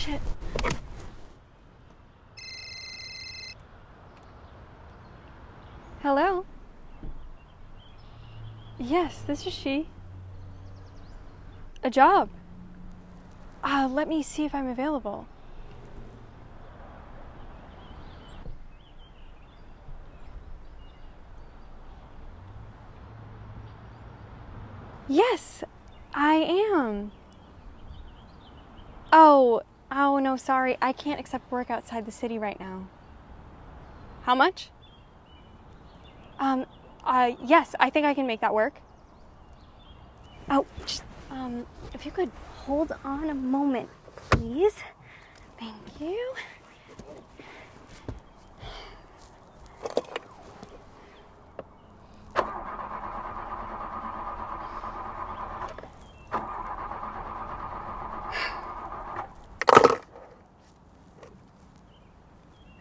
shit. Hello? Yes, this is she. A job. Let me see if I'm available. Yes, I am. Oh, no, sorry. I can't accept work outside the city right now. How much? Yes, I think I can make that work. Oh, just, if you could hold on a moment, please. Thank you.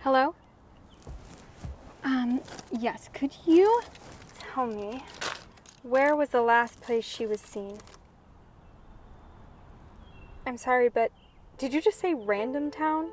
Hello? Yes, could you tell me where was the last place she was seen? I'm sorry, but did you just say Random Town?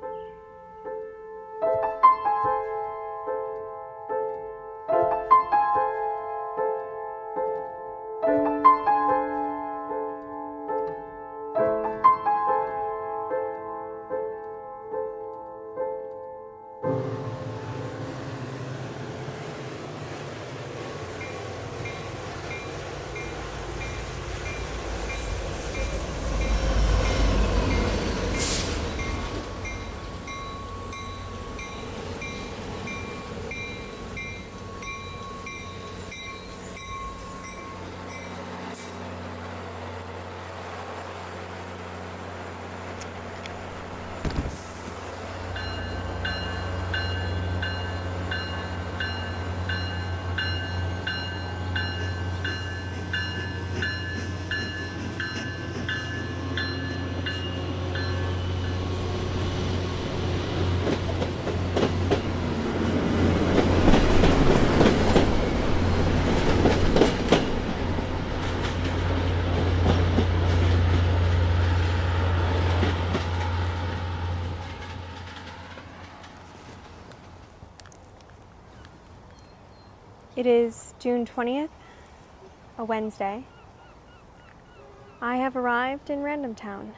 It is June 20th, a Wednesday. I have arrived in Random Town.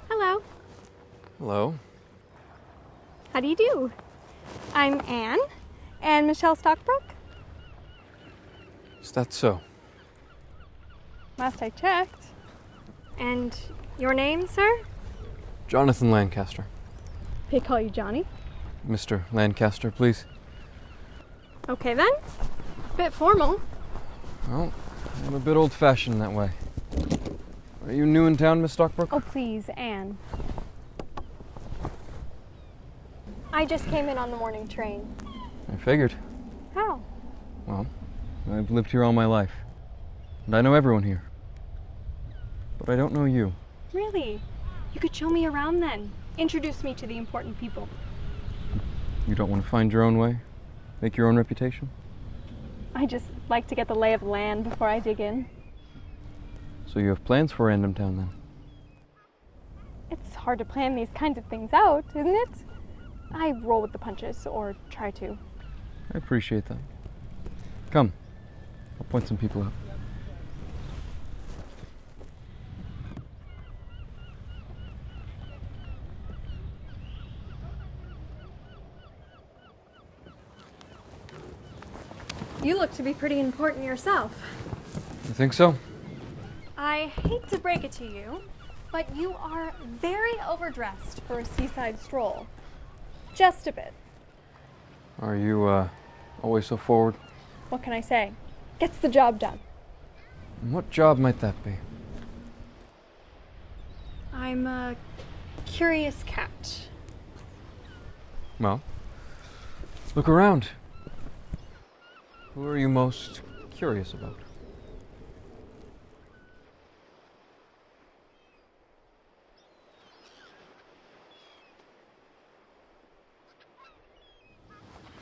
Hello. Hello. How do you do? I'm Anne Michelle Stockbrooke. Is that so? Last I checked. And your name, sir? Jonathan Lancaster. They call you Johnny? Mr. Lancaster, please. Okay then. Bit formal. Well, I'm a bit old-fashioned that way. Are you new in town, Miss Stockbrooke? Oh, please, Anne. I just came in on the morning train. I figured. How? Well, I've lived here all my life. And I know everyone here. But I don't know you. Really? You could show me around then. Introduce me to the important people. You don't want to find your own way? Make your own reputation? I just like to get the lay of the land before I dig in. So you have plans for RANDOMTOWN then? It's hard to plan these kinds of things out, isn't it? I roll with the punches, or try to. I appreciate that. Come, I'll point some people out. You look to be pretty important yourself. You think so? I hate to break it to you, but you are very overdressed for a seaside stroll. Just a bit. Are you, always so forward? What can I say? Gets the job done. And what job might that be? I'm a curious cat. Well, look around. Who are you most curious about?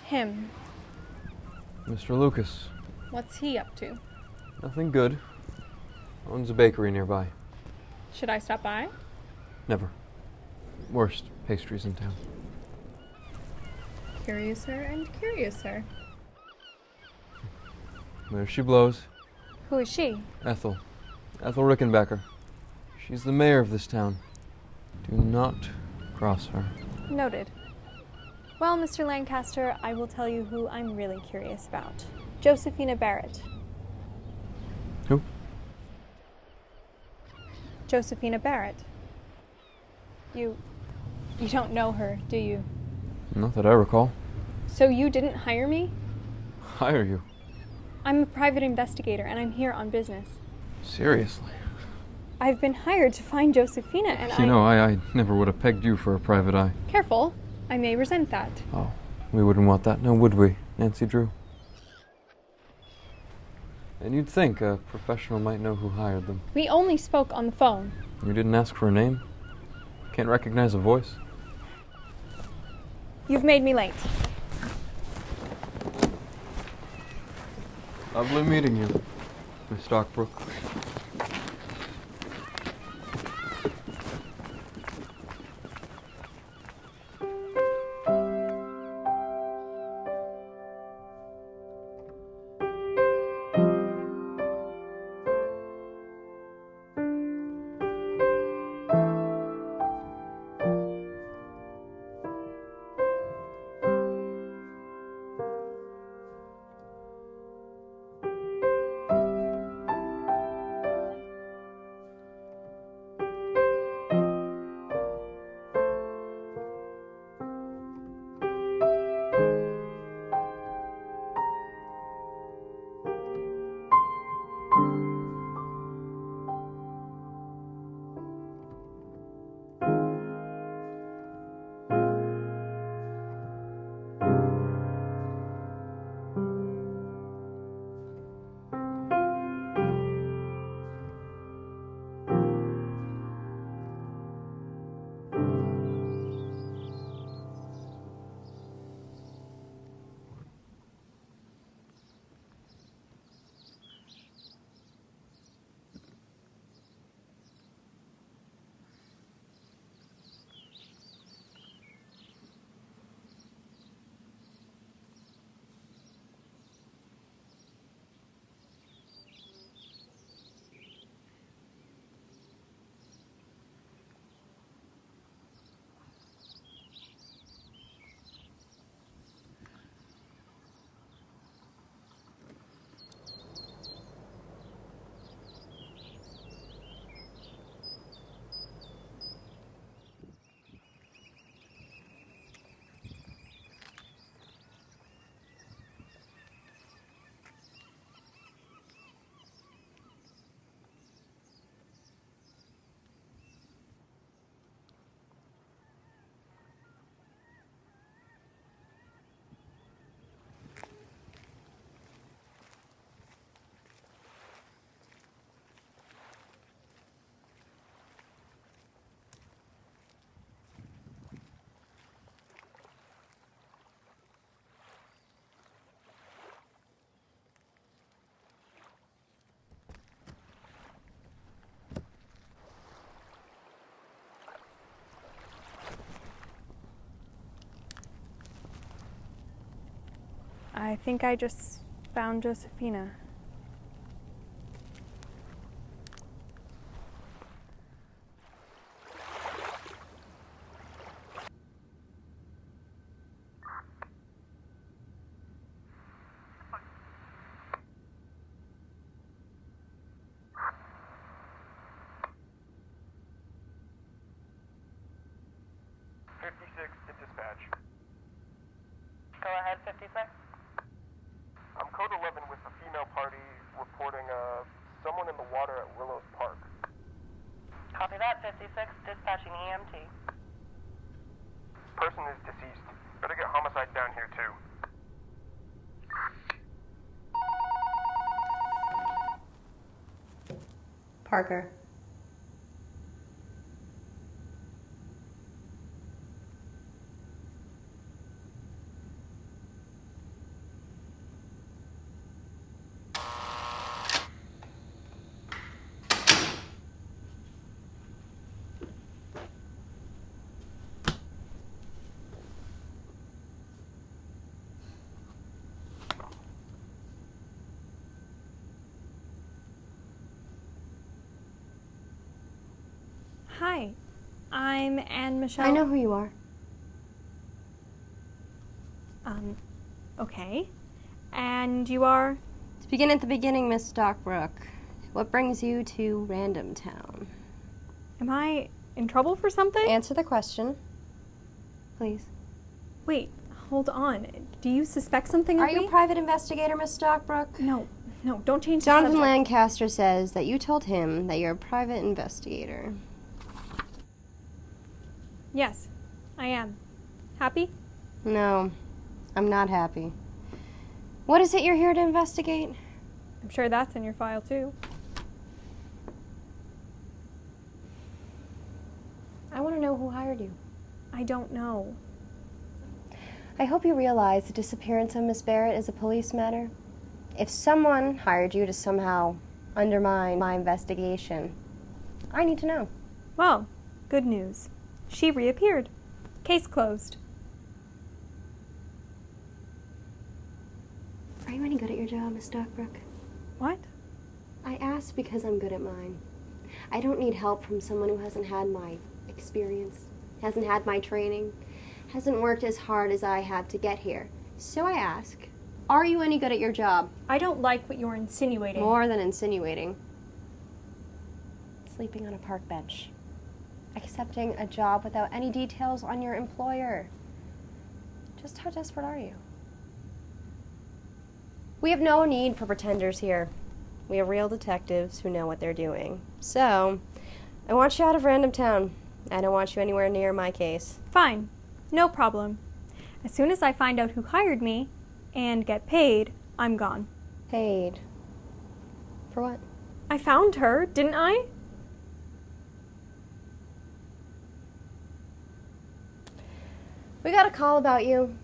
Him. Mr. Lucas. What's he up to? Nothing good. Owns a bakery nearby. Should I stop by? Never. Worst pastries in town. Curiouser and curiouser. There she blows. Who is she? Ethel. Ethel Rickenbacker. She's the mayor of this town. Do not cross her. Noted. Well, Mr. Lancaster, I will tell you who I'm really curious about. Josephina Barrett. Who? Josephina Barrett. You don't know her, do you? Not that I recall. So you didn't hire me? Hire you? I'm a private investigator and I'm here on business. Seriously? I've been hired to find Josephina and You know, I never would have pegged you for a private eye. Careful. I may resent that. Oh, we wouldn't want that, now would we, Nancy Drew? And you'd think a professional might know who hired them. We only spoke on the phone. You didn't ask for a name? Can't recognize a voice? You've made me late. Lovely meeting you, Miss Stockbrooke. I think I just found Josephina. To dispatch. Go ahead, 56. I'm Code 11 with the female party reporting someone in the water at Willows Park. Copy that, 56. Dispatching EMT. Person is deceased. Better get homicide down here too. Parker. Hi, I'm Anne Michelle. I know who you are. Okay. And you are? To begin at the beginning, Miss Stockbrooke, what brings you to RANDOMTOWN? Am I in trouble for something? Answer the question, please. Wait, hold on. Do you suspect something of Are me? you a private investigator, Miss Stockbrooke? No, don't change the Jonathan subject. Lancaster says that you told him that you're a private investigator. Yes, I am. Happy? No, I'm not happy. What is it you're here to investigate? I'm sure that's in your file too. I want to know who hired you. I don't know. I hope you realize the disappearance of Miss Barrett is a police matter. If someone hired you to somehow undermine my investigation, I need to know. Well, good news. She reappeared. Case closed. Are you any good at your job, Miss Stockbrooke? What? I asked because I'm good at mine. I don't need help from someone who hasn't had my experience, hasn't had my training, hasn't worked as hard as I have to get here. So I ask, are you any good at your job? I don't like what you're insinuating. More than insinuating. Sleeping on a park bench. Accepting a job without any details on your employer. Just how desperate are you? We have no need for pretenders here. We have real detectives who know what they're doing. So, I want you out of RANDOMTOWN. I don't want you anywhere near my case. Fine. No problem. As soon as I find out who hired me and get paid, I'm gone. Paid. For what? I found her, didn't I? We got a call about you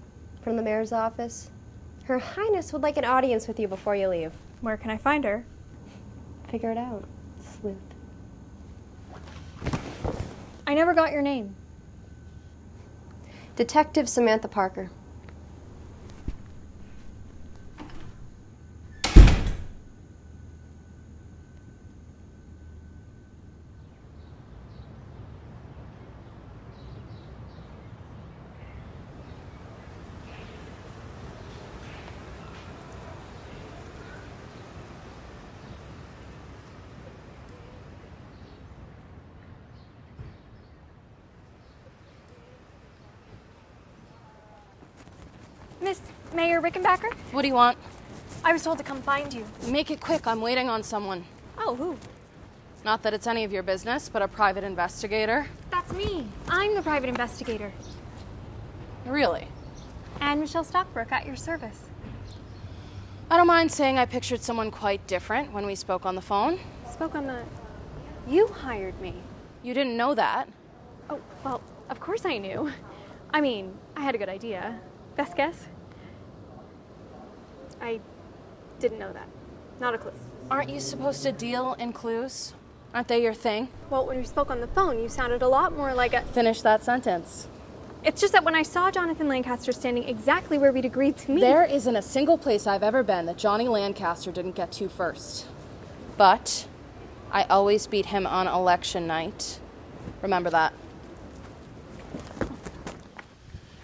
from the mayor's office. Her Highness would like an audience with you before you leave. Where can I find her? Figure it out, sleuth. I never got your name. Detective Samantha Parker. Miss Mayor Rickenbacker? What do you want? I was told to come find you. Make it quick, I'm waiting on someone. Oh, who? Not that it's any of your business, but a private investigator. That's me. I'm the private investigator. Really? Anne Michelle Stockbrooke, at your service. I don't mind saying I pictured someone quite different when we spoke on the phone. Spoke on the... You hired me. You didn't know that. Oh, well, of course I knew. I mean, I had a good idea. Best guess? I didn't know that. Not a clue. Aren't you supposed to deal in clues? Aren't they your thing? Well, when we spoke on the phone, you sounded a lot more like a... Finish that sentence. It's just that when I saw Jonathan Lancaster standing exactly where we'd agreed to meet... There isn't a single place I've ever been that Johnny Lancaster didn't get to first. But I always beat him on election night. Remember that.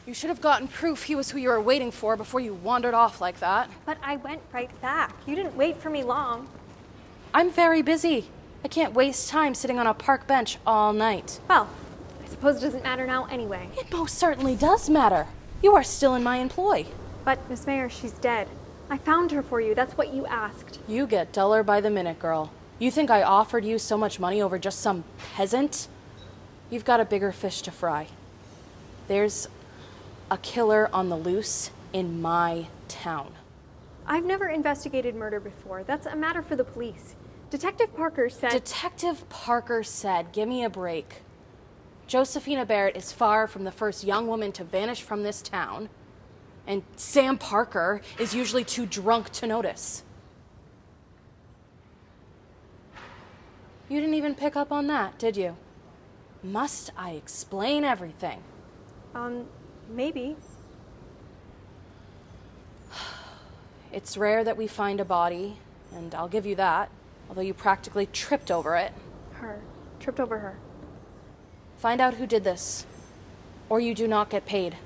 You should have gotten proof he was who you were waiting for before you wandered off like that. But I went right back. You didn't wait for me long. I'm very busy. I can't waste time sitting on a park bench all night. Well, I suppose it doesn't matter now anyway. It most certainly does matter. You are still in my employ. But, Miss Mayor, she's dead. I found her for you. That's what you asked. You get duller by the minute, girl. You think I offered you so much money over just some peasant? You've got a bigger fish to fry. There's a killer on the loose in my town. I've never investigated murder before. That's a matter for the police. Detective Parker said... Detective Parker said, give me a break. Josephina Barrett is far from the first young woman to vanish from this town, and Sam Parker is usually too drunk to notice. You didn't even pick up on that, did you? Must I explain everything? Maybe. It's rare that we find a body, and I'll give you that, although you practically tripped over it. Her. Tripped over her. Find out who did this, or you do not get paid.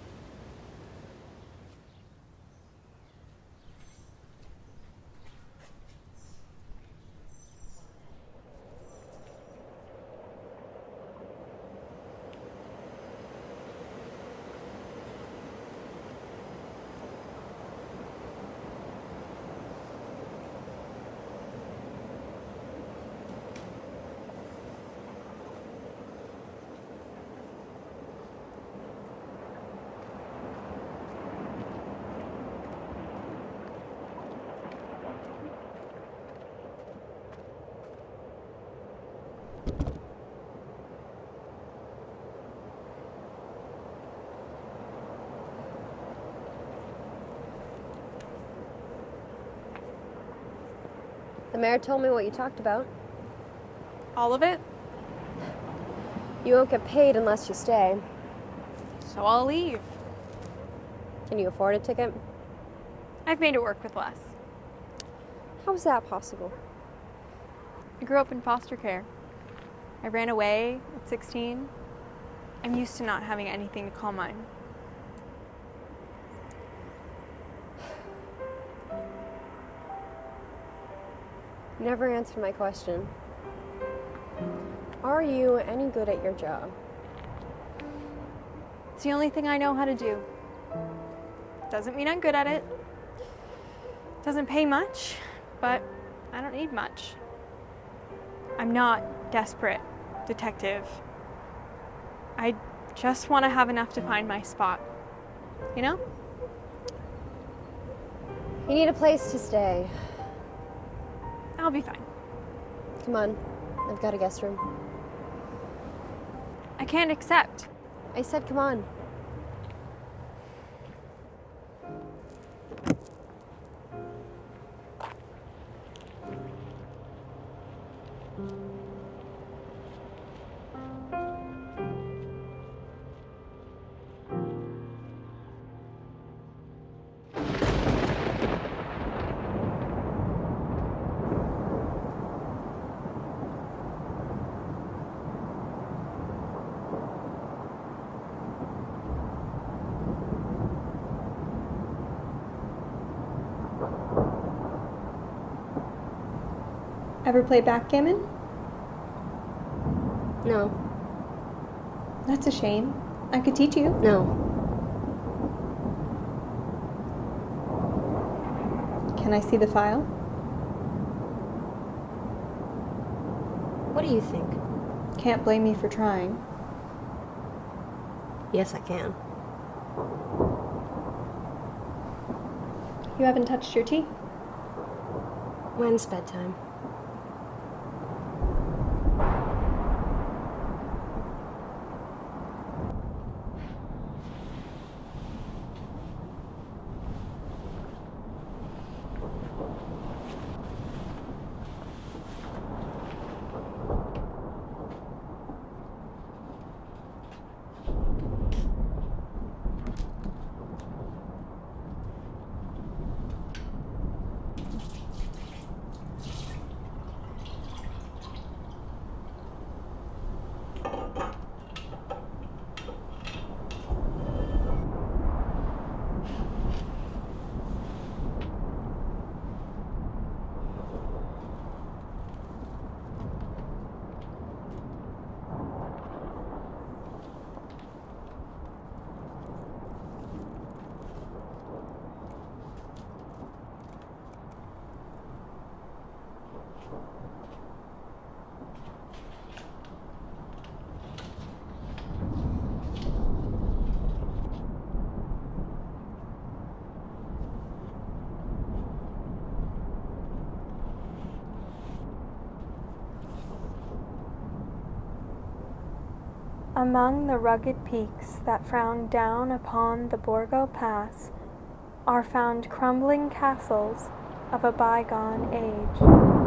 The mayor told me what you talked about. All of it? You won't get paid unless you stay. So I'll leave. Can you afford a ticket? I've made it work with less. How's that possible? I grew up in foster care. I ran away at 16. I'm used to not having anything to call mine. You never answered my question. Are you any good at your job? It's the only thing I know how to do. Doesn't mean I'm good at it. Doesn't pay much, but I don't need much. I'm not desperate, detective. I just want to have enough to find my spot. You know? You need a place to stay. I'll be fine. Come on, I've got a guest room. I can't accept. I said come on. Ever play backgammon? No. That's a shame. I could teach you. No. Can I see the file? What do you think? Can't blame me for trying. Yes, I can. You haven't touched your tea? When's bedtime? Among the rugged peaks that frown down upon the Borgo Pass are found crumbling castles of a bygone age.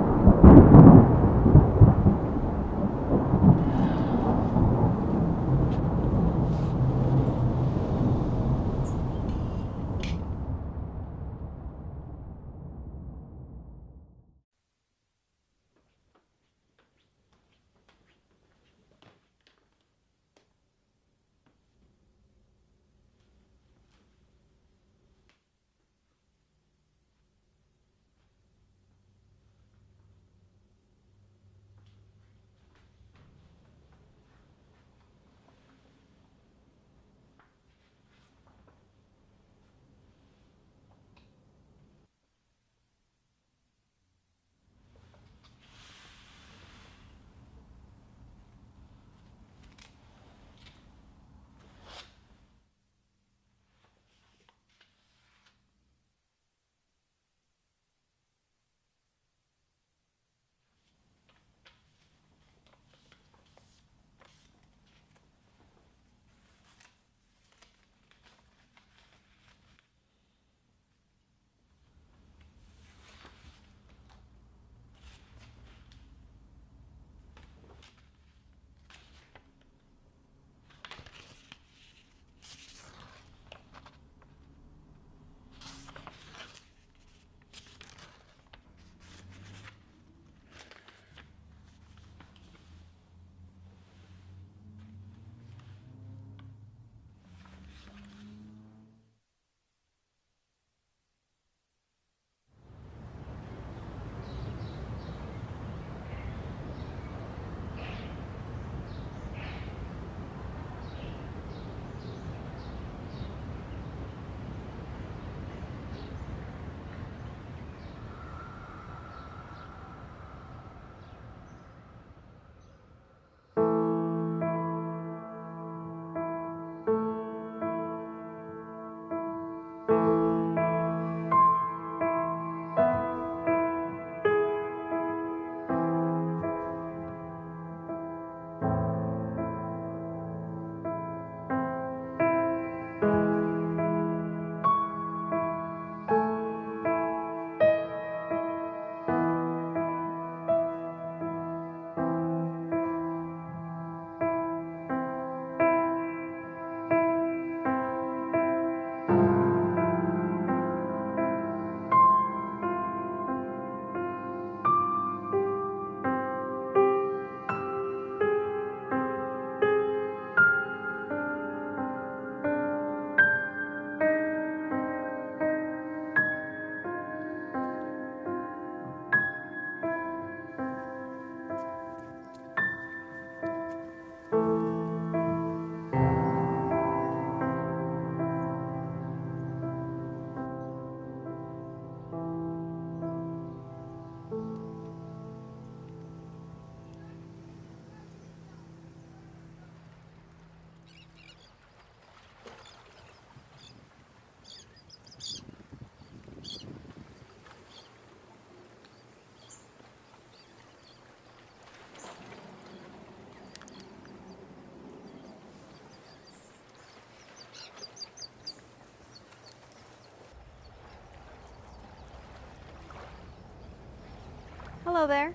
Hello there.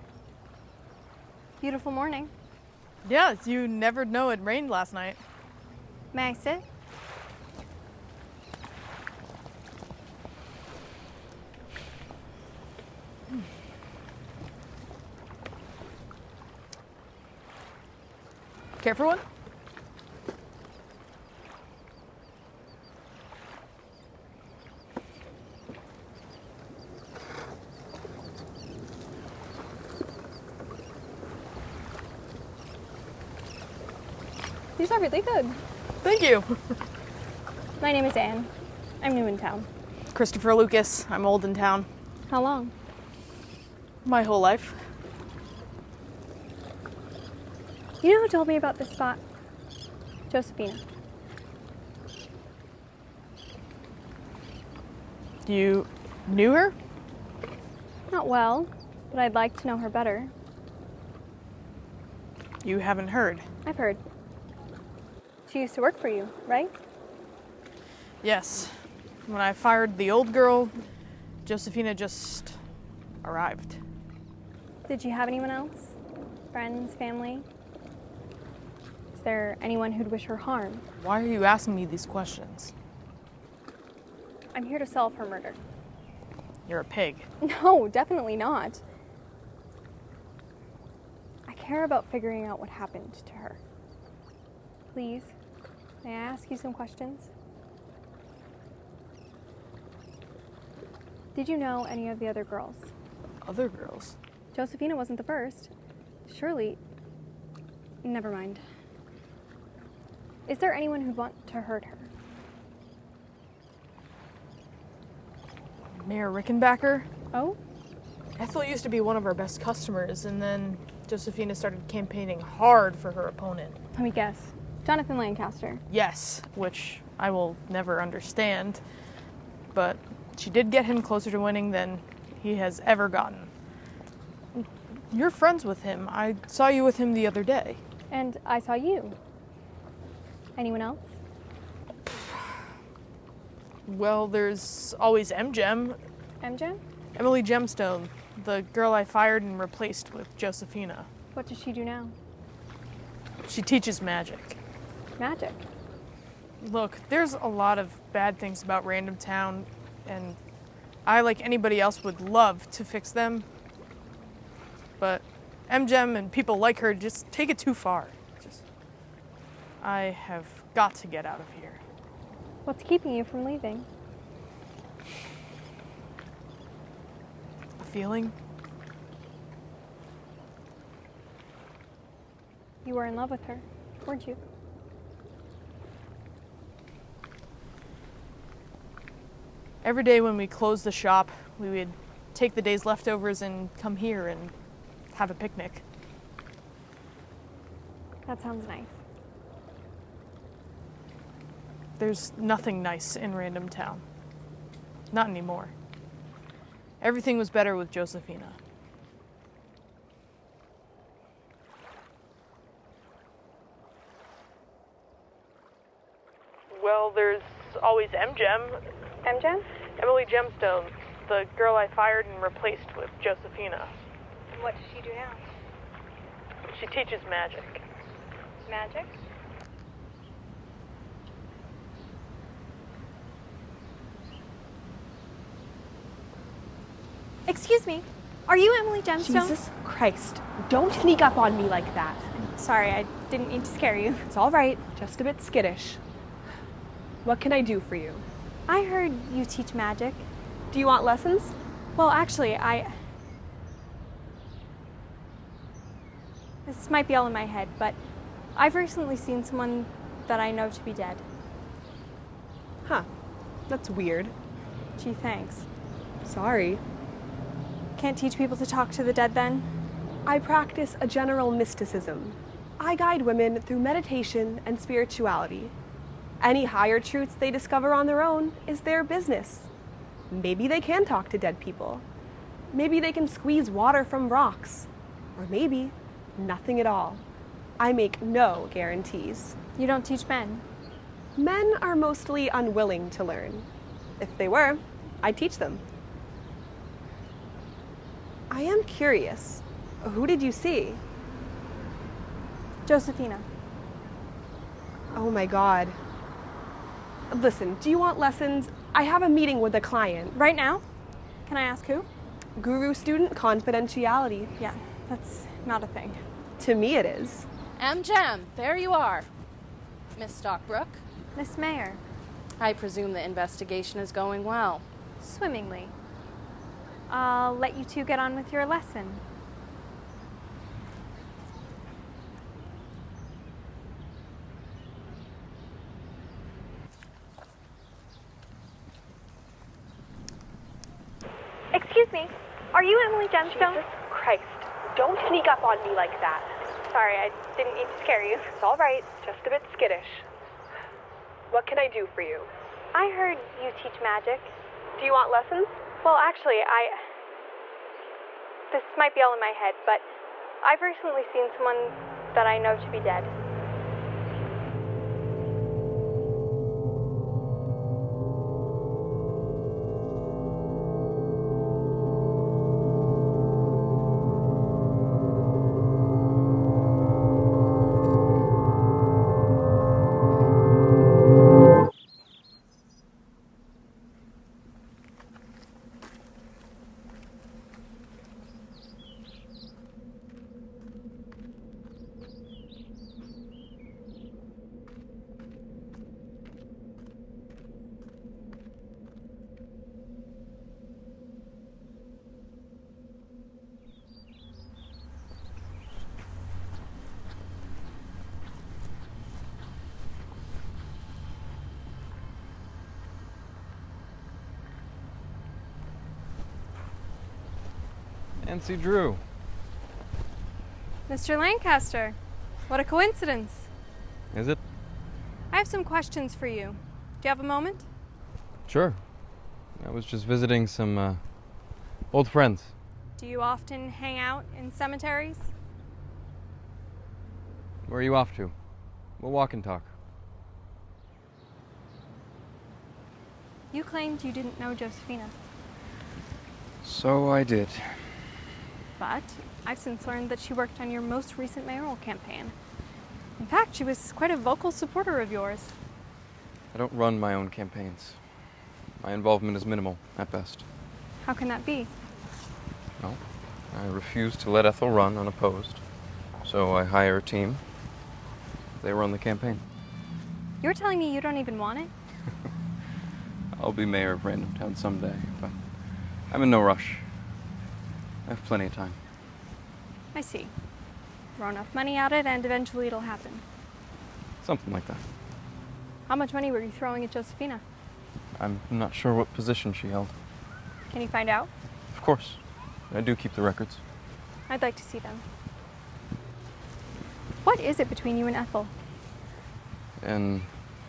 Beautiful morning. Yes, you never know it rained last night. May I sit? Care for one? These are really good. Thank you. My name is Anne. I'm new in town. Christopher Lucas. I'm old in town. How long? My whole life. You know who told me about this spot? Josephina. You knew her? Not well, but I'd like to know her better. You haven't heard. I've heard. She used to work for you, right? Yes. When I fired the old girl, Josephina just arrived. Did you have anyone else? Friends, family? Is there anyone who'd wish her harm? Why are you asking me these questions? I'm here to solve her murder. You're a pig. No, definitely not. I care about figuring out what happened to her. Please, may I ask you some questions? Did you know any of the other girls? Other girls? Josephina wasn't the first. Surely... Never mind. Is there anyone who'd want to hurt her? Mayor Rickenbacker? Oh? Ethel used to be one of our best customers, and then Josephina started campaigning hard for her opponent. Let me guess. Jonathan Lancaster. Yes, which I will never understand, but she did get him closer to winning than he has ever gotten. You're friends with him. I saw you with him the other day. And I saw you. Anyone else? Well, there's always EmGem. EmGem? Emily Gemstone, the girl I fired and replaced with Josephina. What does she do now? She teaches magic. Magic. Look, there's a lot of bad things about Random Town, and I, like anybody else, would love to fix them. But EmGem and people like her just take it too far. I have got to get out of here. What's keeping you from leaving? A feeling? You were in love with her, weren't you? Every day when we closed the shop, we would take the day's leftovers and come here and have a picnic. That sounds nice. There's nothing nice in Random Town. Not anymore. Everything was better with Josephina. Well, there's always EmGem. EmGem? Emily Gemstone, the girl I fired and replaced with Josephina. What does she do now? She teaches magic. Magic? Excuse me, are you Emily Gemstone? Jesus Christ, don't sneak up on me like that. Sorry, I didn't mean to scare you. It's all right, just a bit skittish. What can I do for you? I heard you teach magic. Do you want lessons? Well, actually, This might be all in my head, but I've recently seen someone that I know to be dead. Huh, that's weird. Gee, thanks. Sorry. Can't teach people to talk to the dead then? I practice a general mysticism. I guide women through meditation and spirituality. Any higher truths they discover on their own is their business. Maybe they can talk to dead people. Maybe they can squeeze water from rocks. Or maybe nothing at all. I make no guarantees. You don't teach men? Men are mostly unwilling to learn. If they were, I'd teach them. I am curious. Who did you see? Josephina. Oh my God. Listen, do you want lessons? I have a meeting with a client. Right now? Can I ask who? Guru-student confidentiality. Yeah, that's not a thing. To me it is. EmGem, there you are. Miss Stockbrooke, Miss Mayor. I presume the investigation is going well. Swimmingly. I'll let you two get on with your lesson. Excuse me, are you Emily Gemstone? Jesus Christ, don't sneak up on me like that. Sorry, I didn't mean to scare you. It's all right, just a bit skittish. What can I do for you? I heard you teach magic. Do you want lessons? Well, actually, This might be all in my head, but I've recently seen someone that I know to be dead. Nancy Drew. Mr. Lancaster, what a coincidence. Is it? I have some questions for you. Do you have a moment? Sure. I was just visiting some old friends. Do you often hang out in cemeteries? Where are you off to? We'll walk and talk. You claimed you didn't know Josephina, So I did. but I've since learned that she worked on your most recent mayoral campaign. In fact, she was quite a vocal supporter of yours. I don't run my own campaigns. My involvement is minimal, at best. How can that be? No. I refuse to let Ethel run unopposed. So I hire a team. They run the campaign. You're telling me you don't even want it? I'll be mayor of RandomTown someday, but I'm in no rush. I have plenty of time. I see. Throw enough money at it and eventually it'll happen. Something like that. How much money were you throwing at Josephina? I'm not sure what position she held. Can you find out? Of course. I do keep the records. I'd like to see them. What is it between you and Ethel? An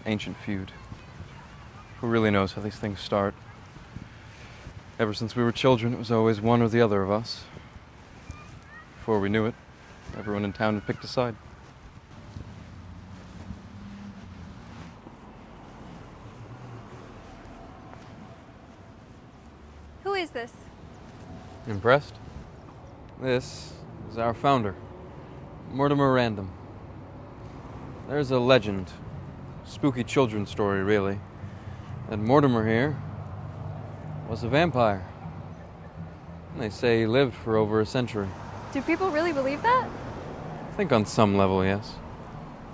ancient feud. Who really knows how these things start? Ever since we were children, it was always one or the other of us. Before we knew it, everyone in town had picked a side. Who is this? Impressed? This is our founder, Mortimer Random. There's a legend, spooky children's story, really, that Mortimer here was a vampire. And they say he lived for over a century. Do people really believe that? I think on some level, yes,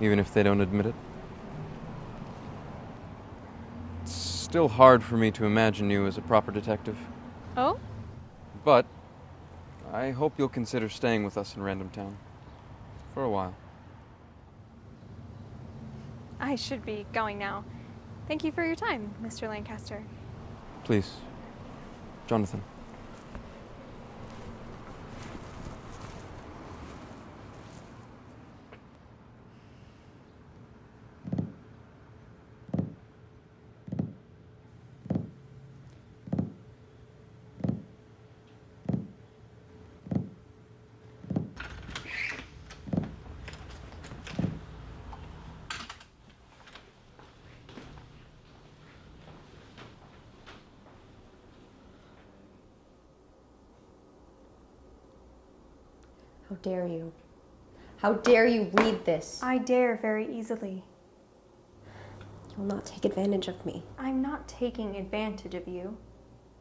even if they don't admit it. It's still hard for me to imagine you as a proper detective. Oh? But I hope you'll consider staying with us in RandomTown for a while. I should be going now. Thank you for your time, Mr. Lancaster. Please, Jonathan. How dare you? How dare you read this? I dare very easily. You will not take advantage of me. I'm not taking advantage of you.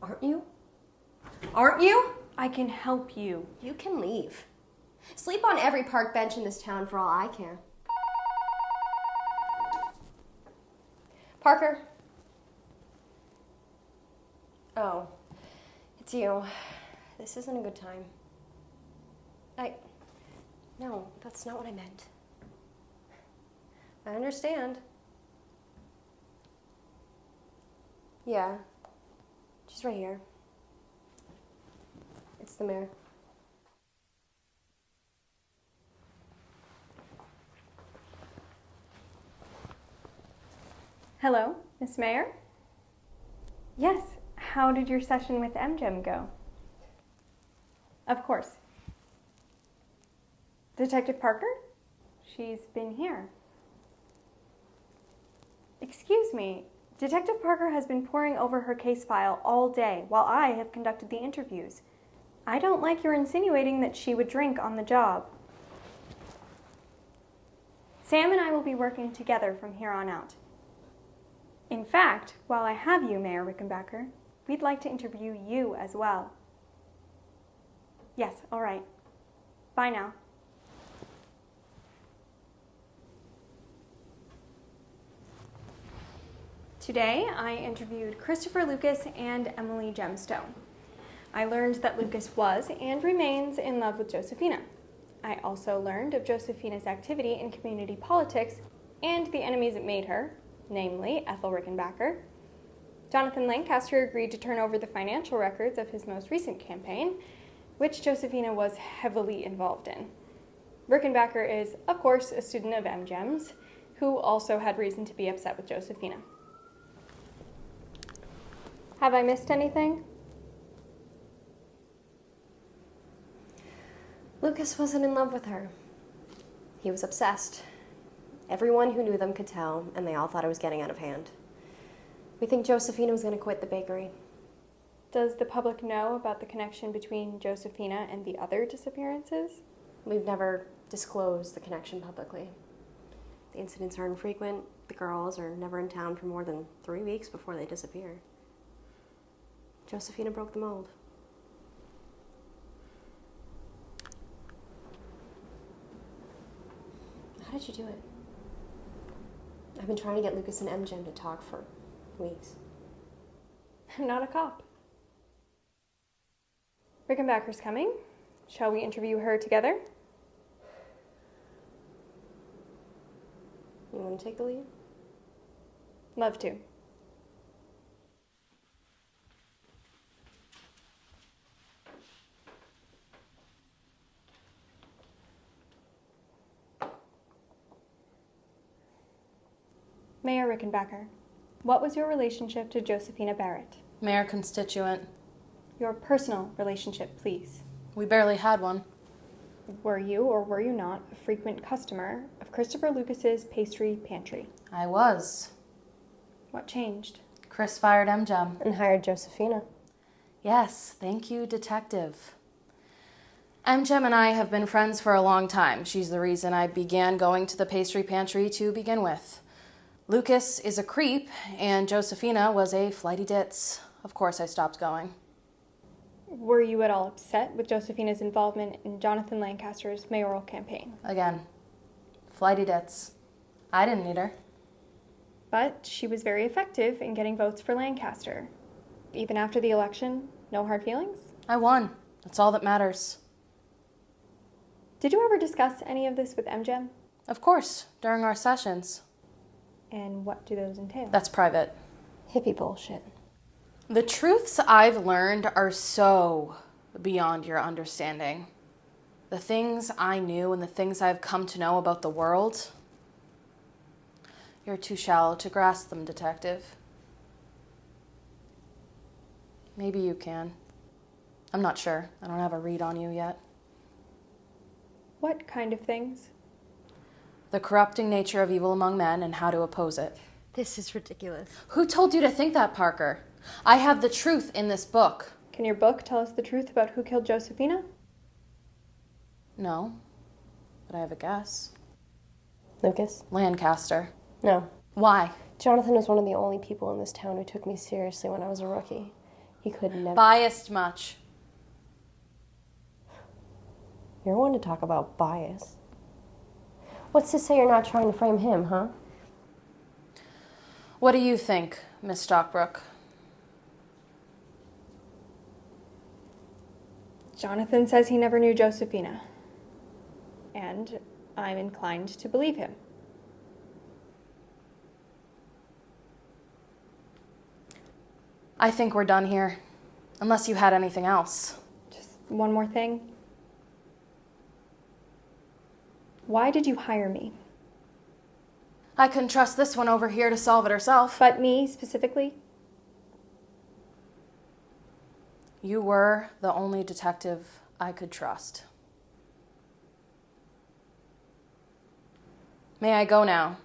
Aren't you? Aren't you? I can help you. You can leave. Sleep on every park bench in this town for all I care. Parker. Oh, it's you. This isn't a good time. No, that's not what I meant. I understand. Yeah, she's right here. It's the mayor. Hello, Miss Mayor? Yes, how did your session with EmGem go? Of course. Detective Parker? She's been here. Excuse me, Detective Parker has been poring over her case file all day while I have conducted the interviews. I don't like your insinuating that she would drink on the job. Sam and I will be working together from here on out. In fact, while I have you, Mayor Rickenbacker, we'd like to interview you as well. Yes, all right. Bye now. Today, I interviewed Christopher Lucas and Emily Gemstone. I learned that Lucas was and remains in love with Josephina. I also learned of Josephina's activity in community politics and the enemies it made her, namely Ethel Rickenbacker. Jonathan Lancaster agreed to turn over the financial records of his most recent campaign, which Josephina was heavily involved in. Rickenbacker is, of course, a student of EmGem's, who also had reason to be upset with Josephina. Have I missed anything? Lucas wasn't in love with her. He was obsessed. Everyone who knew them could tell, and they all thought it was getting out of hand. We think Josephina was going to quit the bakery. Does the public know about the connection between Josephina and the other disappearances? We've never disclosed the connection publicly. The incidents are infrequent. The girls are never in town for more than 3 weeks before they disappear. Josephina broke the mold. How did you do it? I've been trying to get Lucas and EmGem to talk for weeks. I'm not a cop. Rickenbacker's coming. Shall we interview her together? You want to take the lead? Love to. Mayor Rickenbacker, what was your relationship to Josephina Barrett? Mayor constituent. Your personal relationship, please. We barely had one. Were you or were you not a frequent customer of Christopher Lucas's pastry pantry? I was. What changed? Chris fired EmGem. And hired Josephina. Yes, thank you, detective. EmGem and I have been friends for a long time. She's the reason I began going to the pastry pantry to begin with. Lucas is a creep, and Josephina was a flighty ditz. Of course I stopped going. Were you at all upset with Josephina's involvement in Jonathan Lancaster's mayoral campaign? Again, flighty ditz. I didn't need her. But she was very effective in getting votes for Lancaster. Even after the election, no hard feelings? I won. That's all that matters. Did you ever discuss any of this with EmGem? Of course, during our sessions. And what do those entail? That's private. Hippie bullshit. The truths I've learned are so beyond your understanding. The things I knew and the things I've come to know about the world, you're too shallow to grasp them, detective. Maybe you can. I'm not sure. I don't have a read on you yet. What kind of things? The corrupting nature of evil among men and how to oppose it. This is ridiculous. Who told you to think that, Parker? I have the truth in this book. Can your book tell us the truth about who killed Josephina? No, but I have a guess. Lucas? Lancaster. No. Why? Jonathan was one of the only people in this town who took me seriously when I was a rookie. He could never... Biased much. You're one to talk about bias. What's to say you're not trying to frame him, huh? What do you think, Miss Stockbrooke? Jonathan says he never knew Josephina. And I'm inclined to believe him. I think we're done here. Unless you had anything else. Just one more thing. Why did you hire me? I couldn't trust this one over here to solve it herself. But me, specifically? You were the only detective I could trust. May I go now?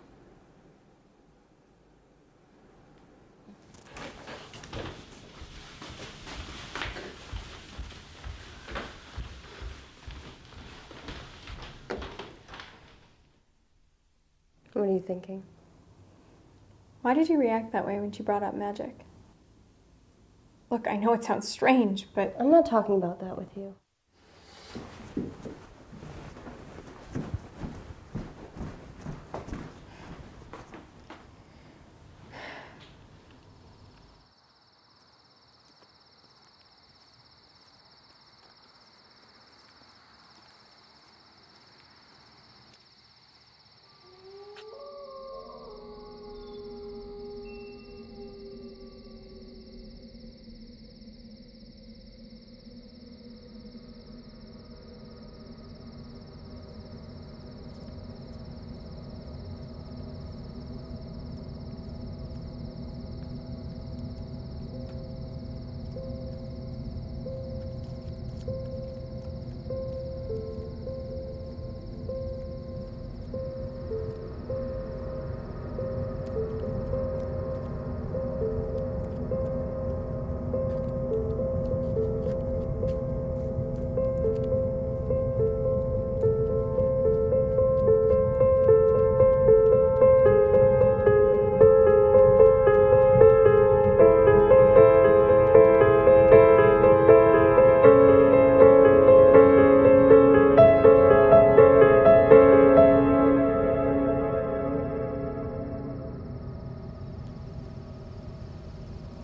What are you thinking? Why did you react that way when she brought up magic? Look, I know it sounds strange, but... I'm not talking about that with you.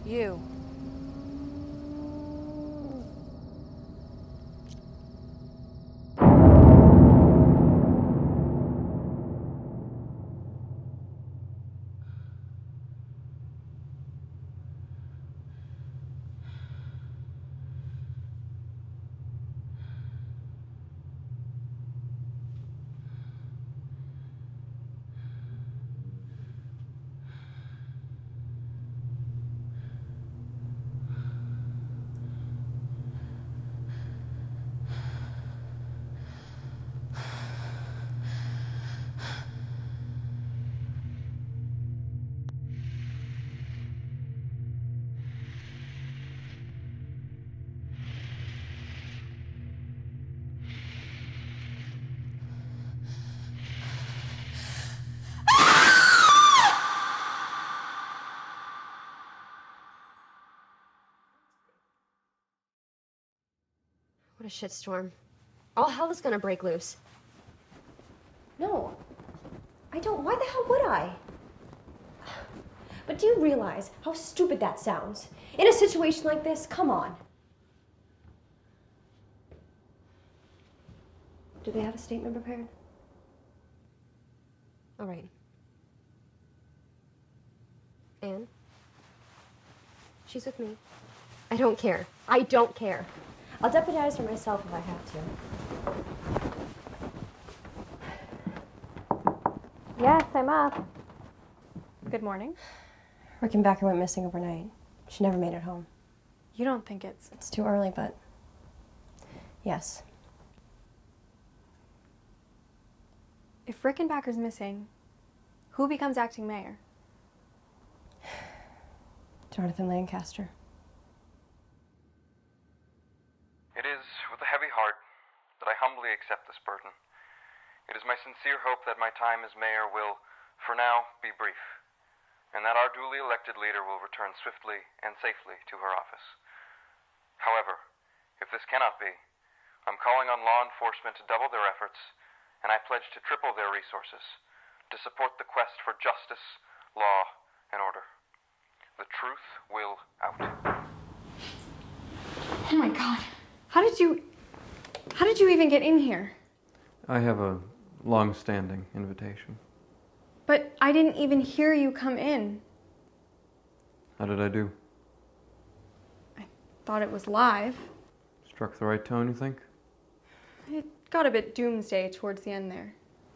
You. What a shitstorm. All hell is gonna break loose. No, I don't. Why the hell would I? But do you realize how stupid that sounds? In a situation like this, come on. Do they have a statement prepared? All right. Anne? She's with me. I don't care. I don't care. I'll deputize her myself if I have to. Yes, I'm up. Good morning. Rickenbacker went missing overnight. She never made it home. You don't think it's... It's too early, but yes. If Rickenbacker's missing, who becomes acting mayor? Jonathan Lancaster. It is with a heavy heart that I humbly accept this burden. It is my sincere hope that my time as mayor will, for now, be brief, and that our duly elected leader will return swiftly and safely to her office. However, if this cannot be, I'm calling on law enforcement to double their efforts, and I pledge to triple their resources to support the quest for justice, law, and order. The truth will out. Oh my God. How did you even get in here? I have a long-standing invitation. But I didn't even hear you come in. How did I do? I thought it was live. Struck the right tone, you think? It got a bit doomsday towards the end there.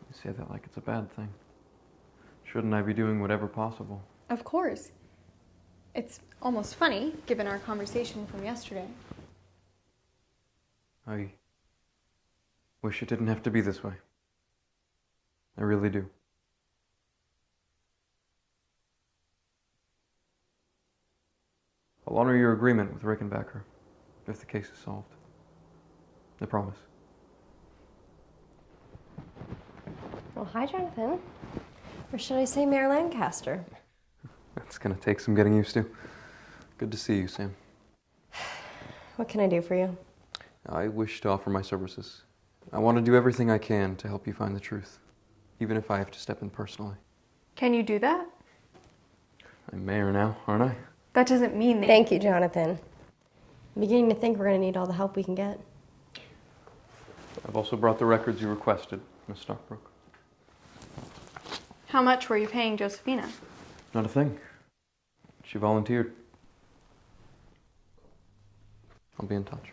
You say that like it's a bad thing. Shouldn't I be doing whatever possible? Of course. It's almost funny, given our conversation from yesterday. I wish it didn't have to be this way. I really do. I'll honor your agreement with Rickenbacker if the case is solved. I promise. Well, hi, Jonathan. Or should I say Mayor Lancaster? That's gonna take some getting used to. Good to see you, Sam. What can I do for you? I wish to offer my services. I want to do everything I can to help you find the truth, even if I have to step in personally. Can you do that? I'm mayor now, aren't I? That doesn't mean that... Thank you, Jonathan. I'm beginning to think we're going to need all the help we can get. I've also brought the records you requested, Miss Stockbrooke. How much were you paying Josephina? Not a thing. She volunteered. I'll be in touch.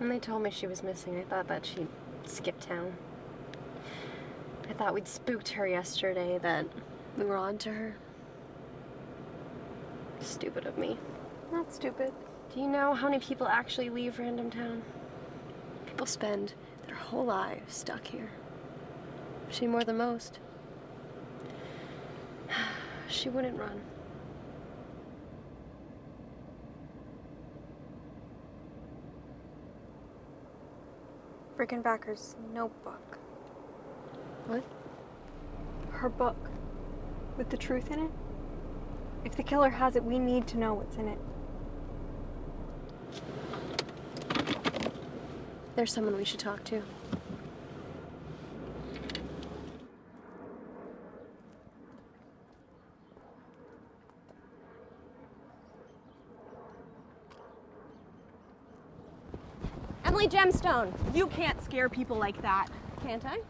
When they told me she was missing, I thought that she'd skipped town. I thought we'd spooked her yesterday, that we were on to her. Stupid of me. Not stupid. Do you know how many people actually leave Random Town? People spend their whole lives stuck here. She more than most. She wouldn't run. Rickenbacker's notebook. What? Her book. With the truth in it? If the killer has it, we need to know what's in it. There's someone we should talk to. Gemstone. You can't scare people like that. Can't I?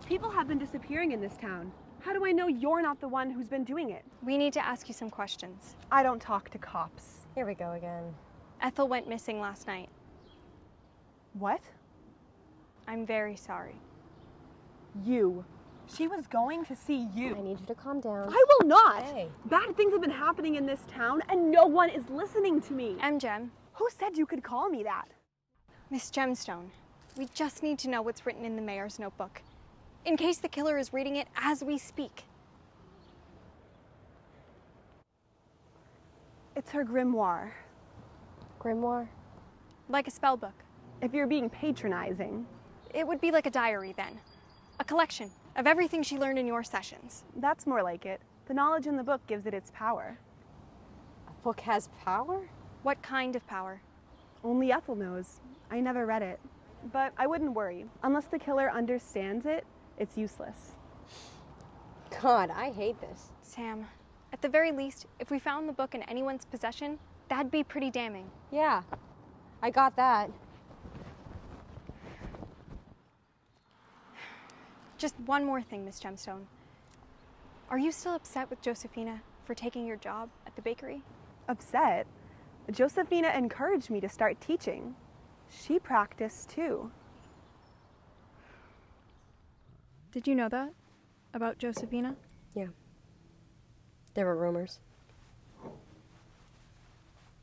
People have been disappearing in this town. How do I know you're not the one who's been doing it? We need to ask you some questions. I don't talk to cops. Here we go again. Ethel went missing last night. What? I'm very sorry. You. She was going to see you. I need you to calm down. I will not! Hey. Bad things have been happening in this town and no one is listening to me. EmGem. Who said you could call me that? Miss Gemstone, we just need to know what's written in the mayor's notebook, in case the killer is reading it as we speak. It's her grimoire. Grimoire? Like a spell book. If you're being patronizing. It would be like a diary then. A collection of everything she learned in your sessions. That's more like it. The knowledge in the book gives it its power. A book has power? What kind of power? Only Ethel knows. I never read it. But I wouldn't worry. Unless the killer understands it, it's useless. God, I hate this. Sam, at the very least, if we found the book in anyone's possession, that'd be pretty damning. Yeah, I got that. Just one more thing, Miss Gemstone. Are you still upset with Josephina for taking your job at the bakery? Upset? Josephina encouraged me to start teaching. She practiced too. Did you know that? About Josephina? Yeah. There were rumors.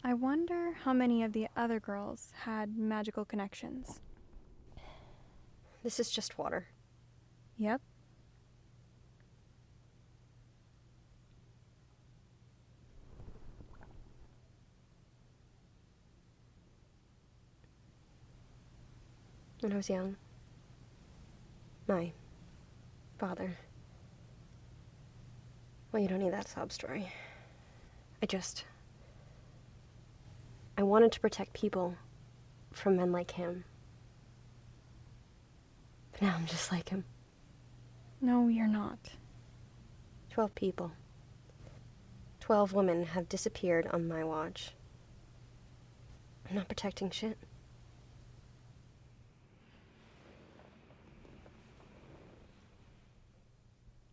I wonder how many of the other girls had magical connections. This is just water. Yep. When I was young, my father... Well, you don't need that sob story. I wanted to protect people from men like him. But now I'm just like him. No, you're not. 12 people. 12 women have disappeared on my watch. I'm not protecting shit.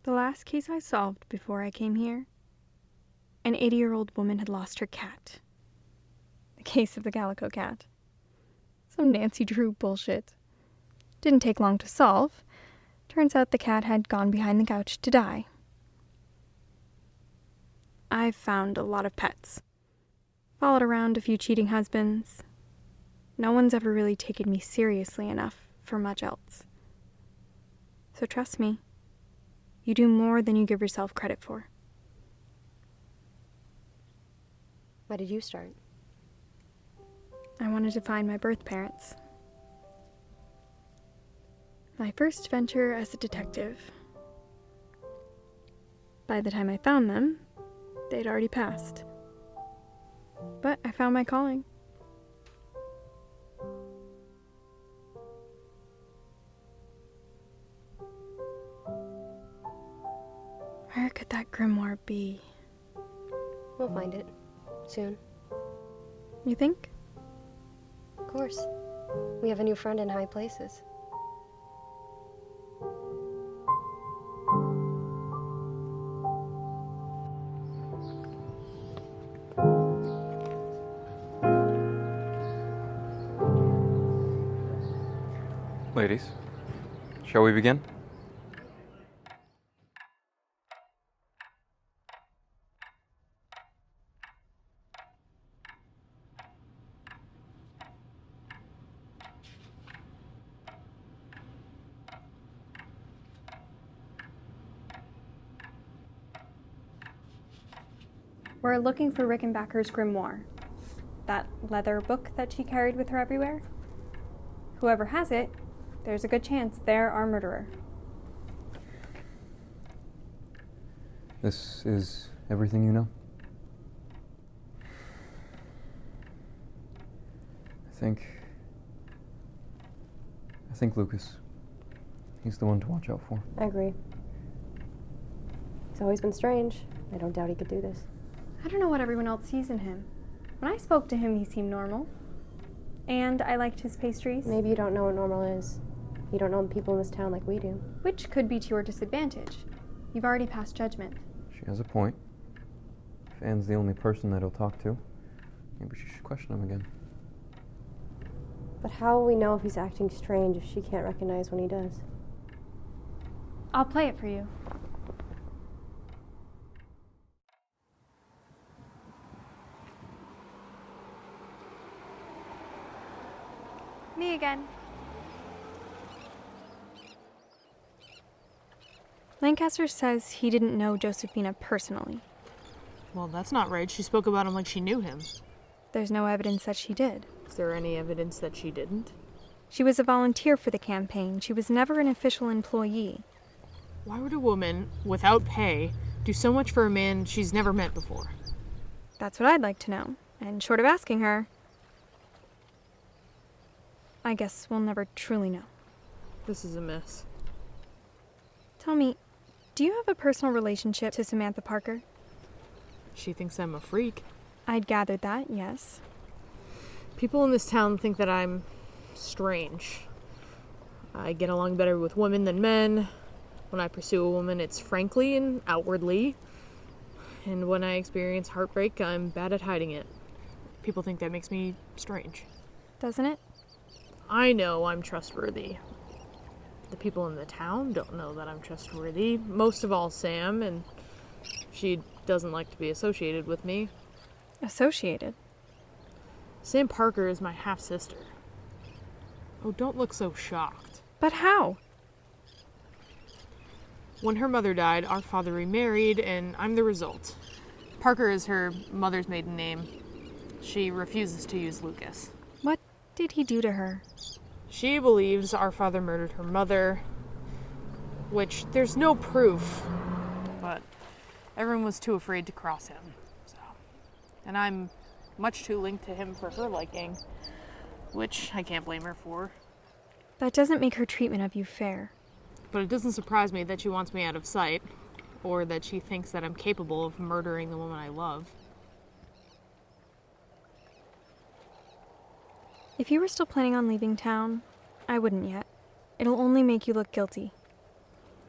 The last case I solved before I came here, an 80-year-old woman had lost her cat. The case of the calico cat. Some Nancy Drew bullshit. Didn't take long to solve. Turns out the cat had gone behind the couch to die. I've found a lot of pets. Followed around a few cheating husbands. No one's ever really taken me seriously enough for much else. So trust me. You do more than you give yourself credit for. Why did you start? I wanted to find my birth parents. My first venture as a detective. By the time I found them, they'd already passed. But I found my calling. Where could that grimoire be? We'll find it. Soon. You think? Of course. We have a new friend in high places. Ladies, shall we begin? We're looking for Rickenbacker's grimoire. That leather book that she carried with her everywhere. Whoever has it, there's a good chance they're our murderer. This is everything you know? I think Lucas. He's the one to watch out for. I agree. He's always been strange. I don't doubt he could do this. I don't know what everyone else sees in him. When I spoke to him, he seemed normal. And I liked his pastries. Maybe you don't know what normal is. You don't know the people in this town like we do. Which could be to your disadvantage. You've already passed judgment. She has a point. If Anne's the only person that he'll talk to, maybe she should question him again. But how will we know if he's acting strange if she can't recognize when he does? I'll play it for you. Me again. Lancaster says he didn't know Josephina personally. Well, that's not right. She spoke about him like she knew him. There's no evidence that she did. Is there any evidence that she didn't? She was a volunteer for the campaign. She was never an official employee. Why would a woman, without pay, do so much for a man she's never met before? That's what I'd like to know. And short of asking her, I guess we'll never truly know. This is a mess. Tell me, do you have a personal relationship to Samantha Parker? She thinks I'm a freak. I'd gathered that, yes. People in this town think that I'm strange. I get along better with women than men. When I pursue a woman, it's frankly and outwardly. And when I experience heartbreak, I'm bad at hiding it. People think that makes me strange. Doesn't it? I know I'm trustworthy. The people in the town don't know that I'm trustworthy. Most of all, Sam, and she doesn't like to be associated with me. Associated? Sam Parker is my half-sister. Oh, don't look so shocked. But how? When her mother died, our father remarried, and I'm the result. Parker is her mother's maiden name. She refuses to use Lucas. What did he do to her? She believes our father murdered her mother, which there's no proof, but everyone was too afraid to cross him. And I'm much too linked to him for her liking, which I can't blame her for. That doesn't make her treatment of you fair. But it doesn't surprise me that she wants me out of sight, or that she thinks that I'm capable of murdering the woman I love. If you were still planning on leaving town, I wouldn't yet. It'll only make you look guilty.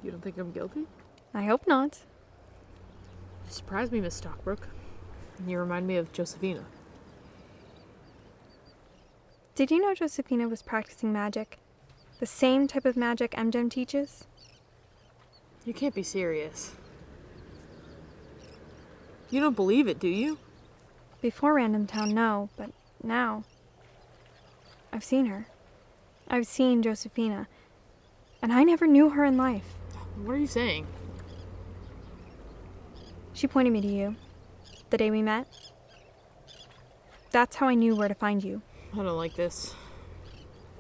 You don't think I'm guilty? I hope not. You surprise me, Miss Stockbrooke. You remind me of Josephina. Did you know Josephina was practicing magic? The same type of magic EmGem teaches? You can't be serious. You don't believe it, do you? Before Random Town, no, but now. I've seen her. I've seen Josephina. And I never knew her in life. What are you saying? She pointed me to you. The day we met. That's how I knew where to find you. I don't like this.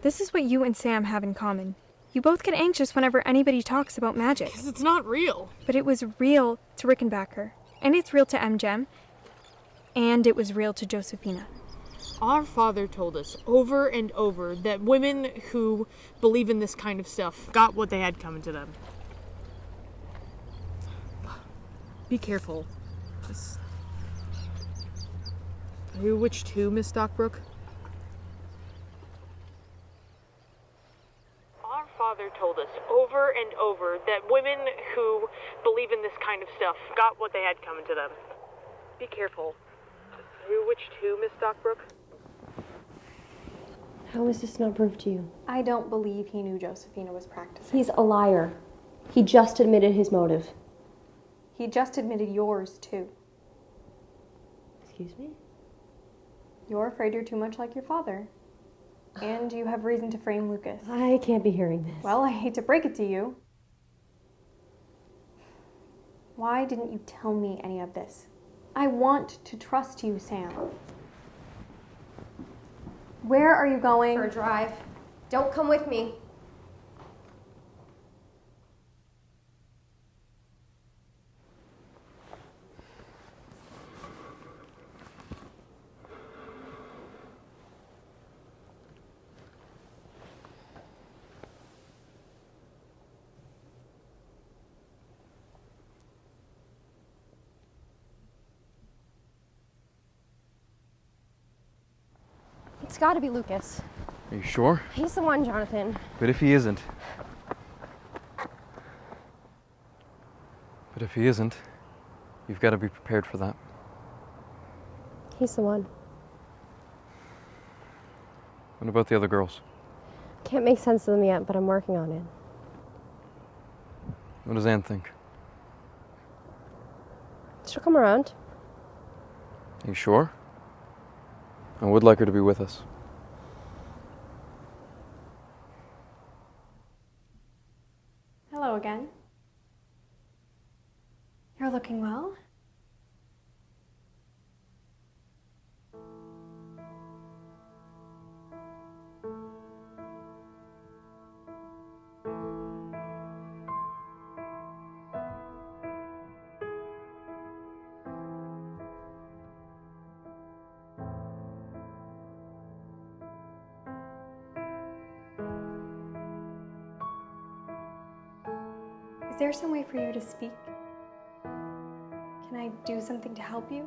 This is what you and Sam have in common. You both get anxious whenever anybody talks about magic. Because it's not real. But it was real to Rickenbacker. And it's real to EmGem. And it was real to Josephina. Our father told us over and over that women who believe in this kind of stuff got what they had coming to them. Be careful. Are you a witch too, Miss Stockbrooke? Our father told us over and over that women who believe in this kind of stuff got what they had coming to them. Be careful. Are you a witch too, Miss Stockbrooke? How is this not proof to you? I don't believe he knew Josephina was practicing. He's a liar. He just admitted his motive. He just admitted yours, too. Excuse me? You're afraid you're too much like your father. And you have reason to frame Lucas. I can't be hearing this. Well, I hate to break it to you. Why didn't you tell me any of this? I want to trust you, Sam. Where are you going? For a drive. Don't come with me. It's gotta be Lucas. Are you sure? He's the one, Jonathan. But if he isn't... you've got to be prepared for that. He's the one. What about the other girls? Can't make sense of them yet, but I'm working on it. What does Anne think? She'll come around. Are you sure? I would like her to be with us. Hello again. You're looking well. Is there some way for you to speak? Can I do something to help you?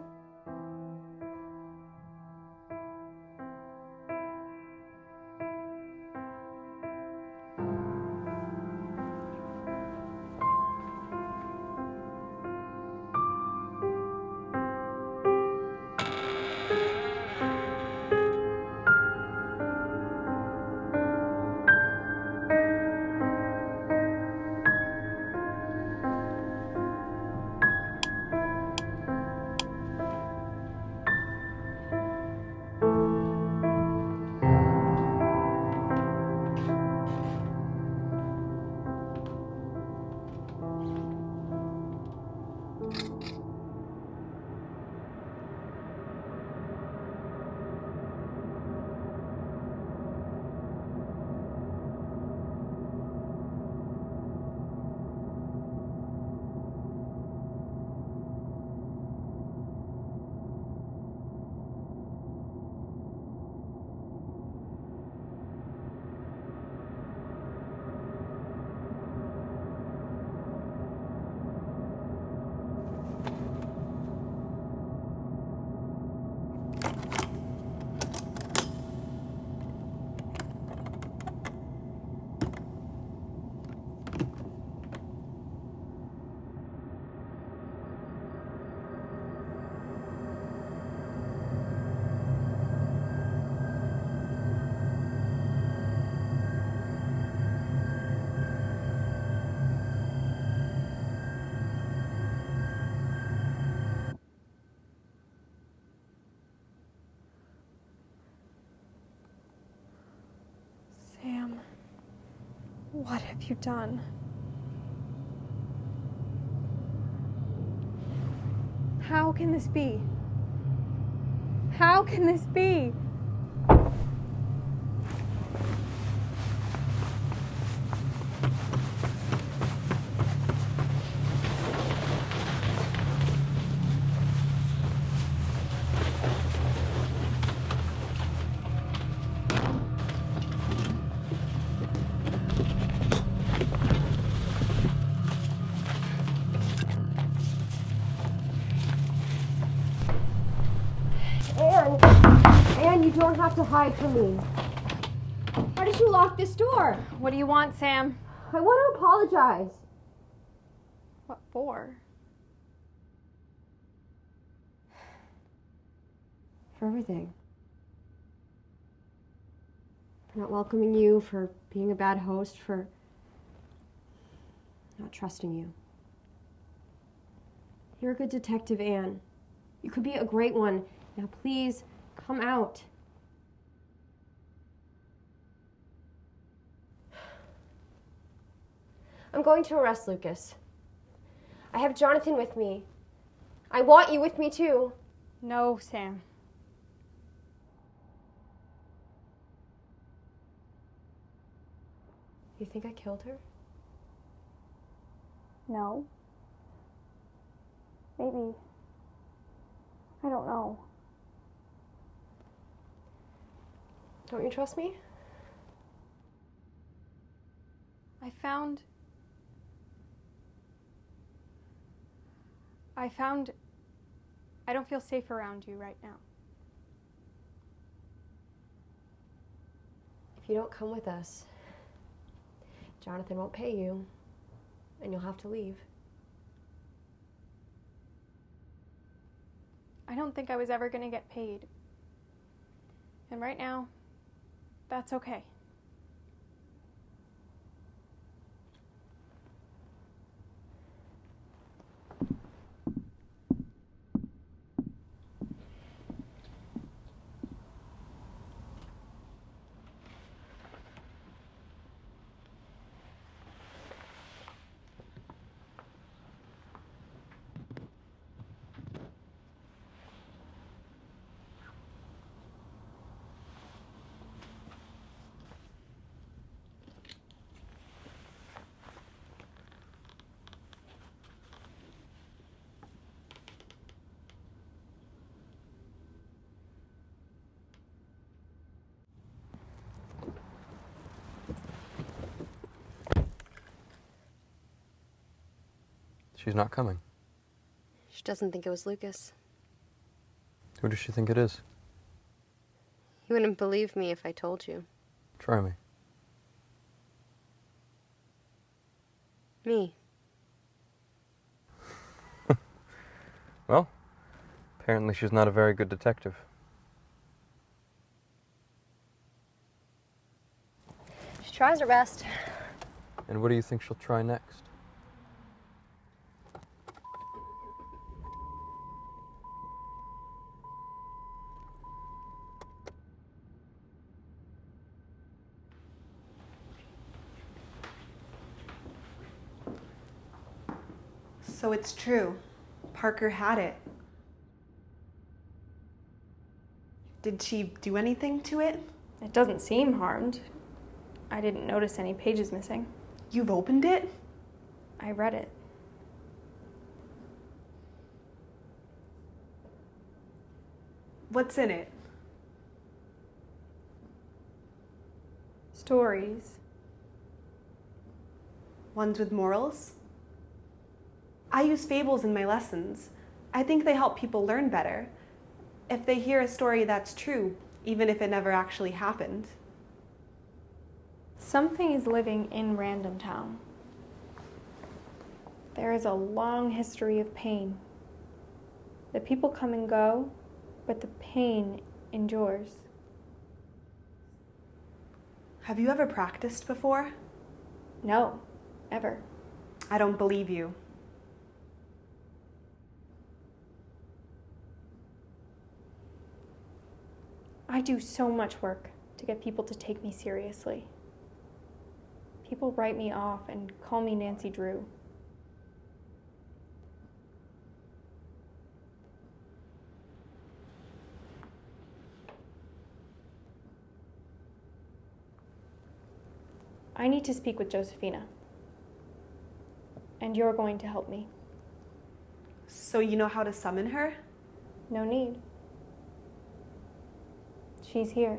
Sam, what have you done? How can this be? How can this be? Anne, you don't have to hide from me. Why did you lock this door? What do you want, Sam? I want to apologize. What for? For everything. not welcoming you, for being a bad host, for not trusting you. You're a good detective, Anne. You could be a great one. Now please, come out. I'm going to arrest Lucas. I have Jonathan with me. I want you with me too. No, Sam. You think I killed her? No. Maybe. I don't know. Don't you trust me? I don't feel safe around you right now. If you don't come with us, Jonathan won't pay you, and you'll have to leave. I don't think I was ever going to get paid. And right now, that's okay. She's not coming. She doesn't think it was Lucas. Who does she think it is? You wouldn't believe me if I told you. Try me. Me. Well, apparently she's not a very good detective. She tries her best. And what do you think she'll try next? So it's true. Parker had it. Did she do anything to it? It doesn't seem harmed. I didn't notice any pages missing. You've opened it? I read it. What's in it? Stories. Ones with morals? I use fables in my lessons. I think they help people learn better. If they hear a story that's true, even if it never actually happened. Something is living in Random Town. There is a long history of pain. The people come and go, but the pain endures. Have you ever practiced before? No, ever. I don't believe you. I do so much work to get people to take me seriously. People write me off and call me Nancy Drew. I need to speak with Josephina. And you're going to help me. So you know how to summon her? No need. She's here.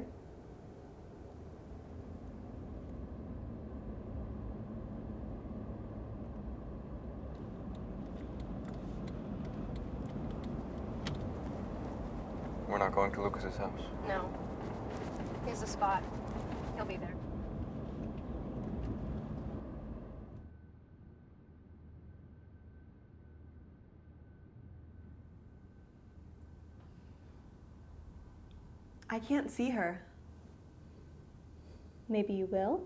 We're not going to Lucas's house. No. Here's a spot. He'll be there. I can't see her. Maybe you will,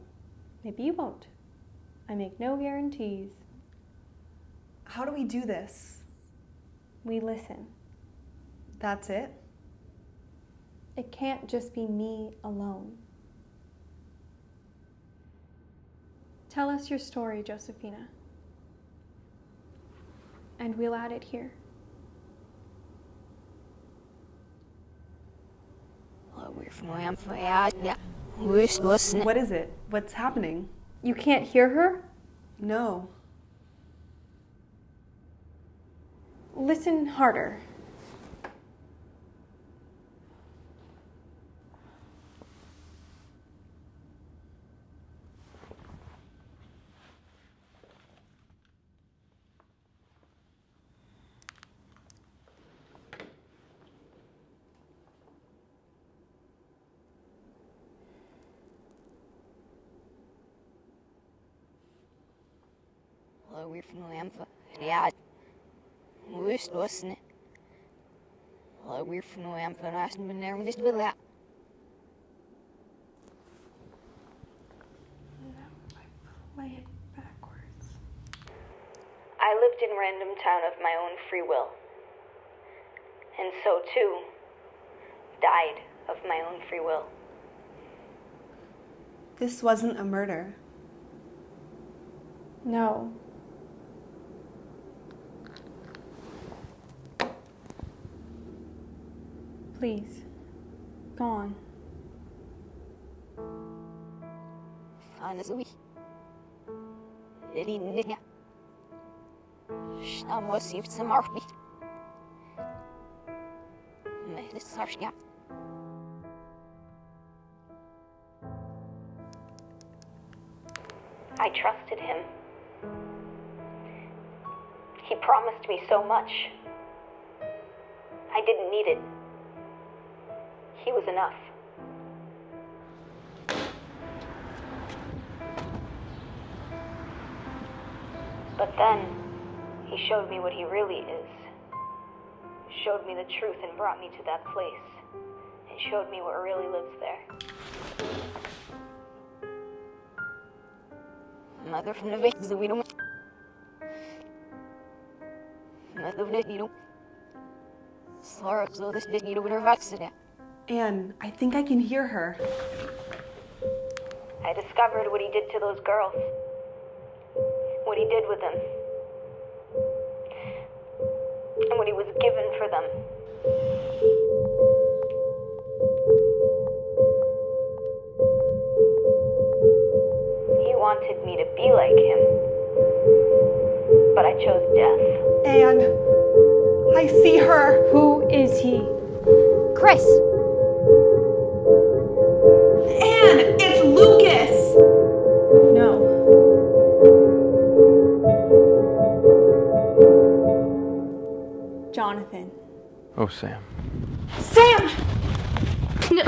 maybe you won't. I make no guarantees. How do we do this? We listen. That's it? It can't just be me alone. Tell us your story, Josephina. And we'll add it here. What is it? What's happening? You can't hear her? No. Listen harder. Play it backwards. I lived in Random Town of my own free will. And so too, died of my own free will. This wasn't a murder. No. Please, go on. I trusted him. He promised me so much. I didn't need it. He was enough. But then, he showed me what he really is. Showed me the truth and brought me to that place. And showed me what really lives there. Mother from the Vegas, we don't. Mother of the Sara, so this didn't need a accident. Anne, I think I can hear her. I discovered what he did to those girls. What he did with them. And what he was given for them. He wanted me to be like him. But I chose death. Anne, I see her. Who is he? Chris! Anne, it's Lucas! No. Jonathan. Oh, Sam. Sam! No.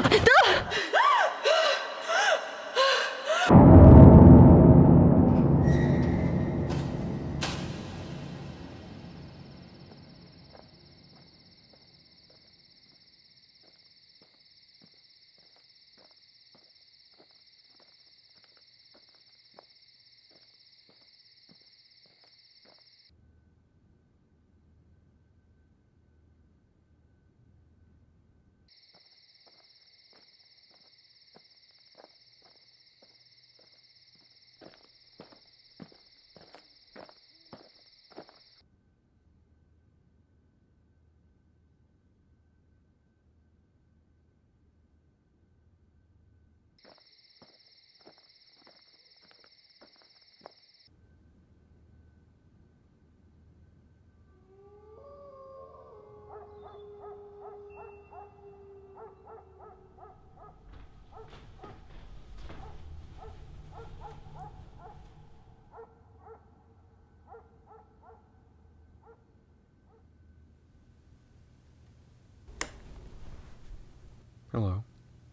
Hello,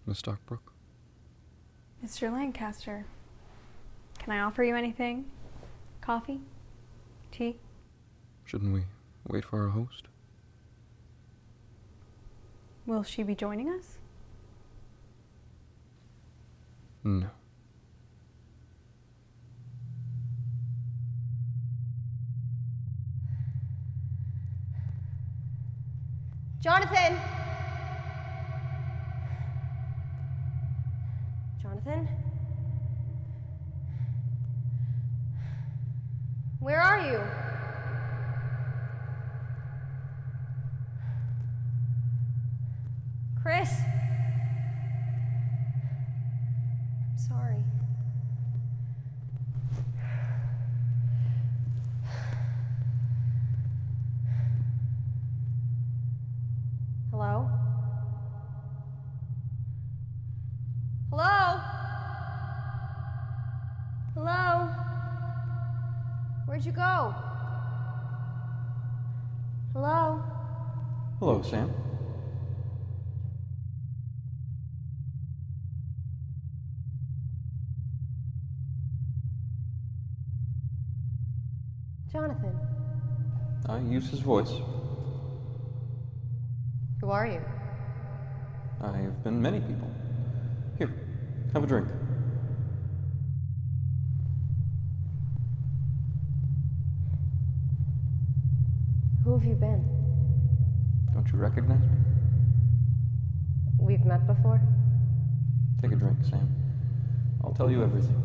Miss Stockbrooke. Mr. Lancaster, can I offer you anything? Coffee? Tea? Shouldn't we wait for our host? Will she be joining us? No, Jonathan! Jonathan? Where are you? Chris? I'm sorry. Hello? Hello? Hello? Where'd you go? Hello? Hello, Sam. Jonathan. I use his voice. Who are you? I have been many people. Here, have a drink. Who have you been? Don't you recognize me? We've met before? Take a drink, Sam. I'll tell you everything.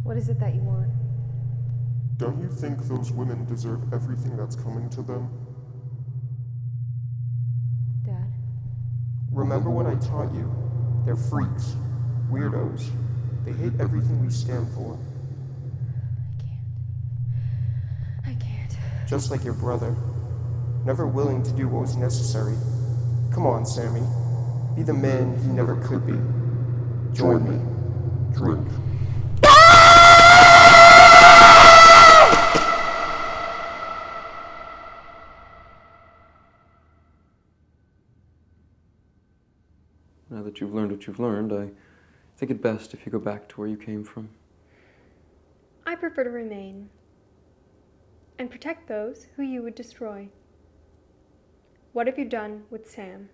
What is it that you want? Don't you think those women deserve everything that's coming to them? Dad? Remember what I taught you. They're freaks, weirdos. They hate everything we stand for. I can't. Just like your brother. Never willing to do what was necessary. Come on, Sammy. Be the man he never could be. Join me. Drink. Now that you've learned what you've learned, I think it best if you go back to where you came from. I prefer to remain and protect those who you would destroy. What have you done with Sam?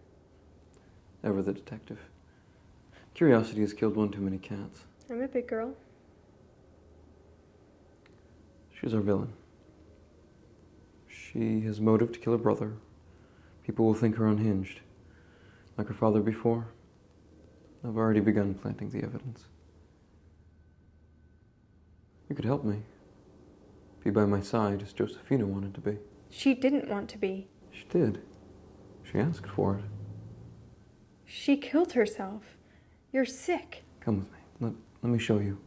Ever the detective. Curiosity has killed one too many cats. I'm a big girl. She's our villain. She has motive to kill her brother. People will think her unhinged. Like her father before, I've already begun planting the evidence. You could help me. Be by my side as Josephina wanted to be. She didn't want to be. She did. She asked for it. She killed herself. You're sick. Come with me. Let me show you.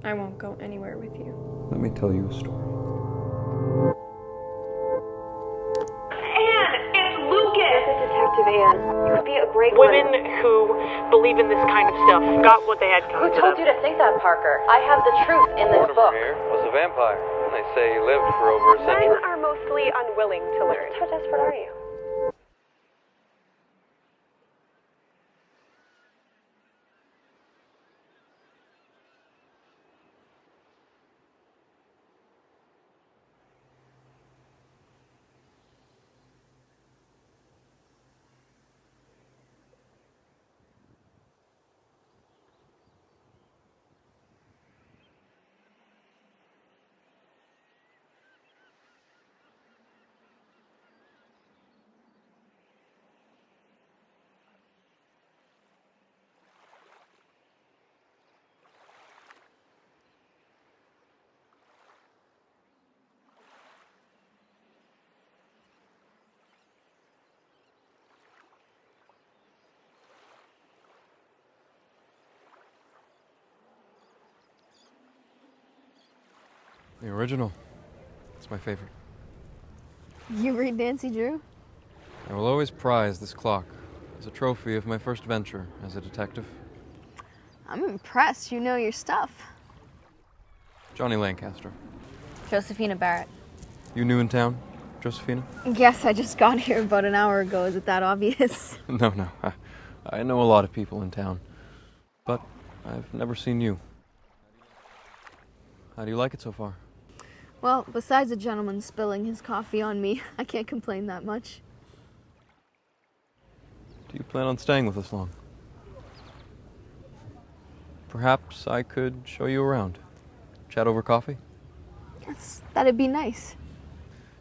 I won't go anywhere with you. Let me tell you a story. Detective Anne, you would be a great Women who believe in this kind of stuff got what they had coming Who told you to think that, Parker? I have the truth in this book. here was a vampire. They say he lived for over a century. Men are mostly unwilling to learn. How desperate are you? The original. It's my favorite. You read Nancy Drew? I will always prize this clock as a trophy of my first venture as a detective. I'm impressed. You know your stuff. Johnny Lancaster. Josephina Barrett. You new in town, Josephina? Yes, I just got here about an hour ago. Is it that obvious? No. I know a lot of people in town, but I've never seen you. How do you like it so far? Well, besides a gentleman spilling his coffee on me, I can't complain that much. Do you plan on staying with us long? Perhaps I could show you around. Chat over coffee? That'd be nice.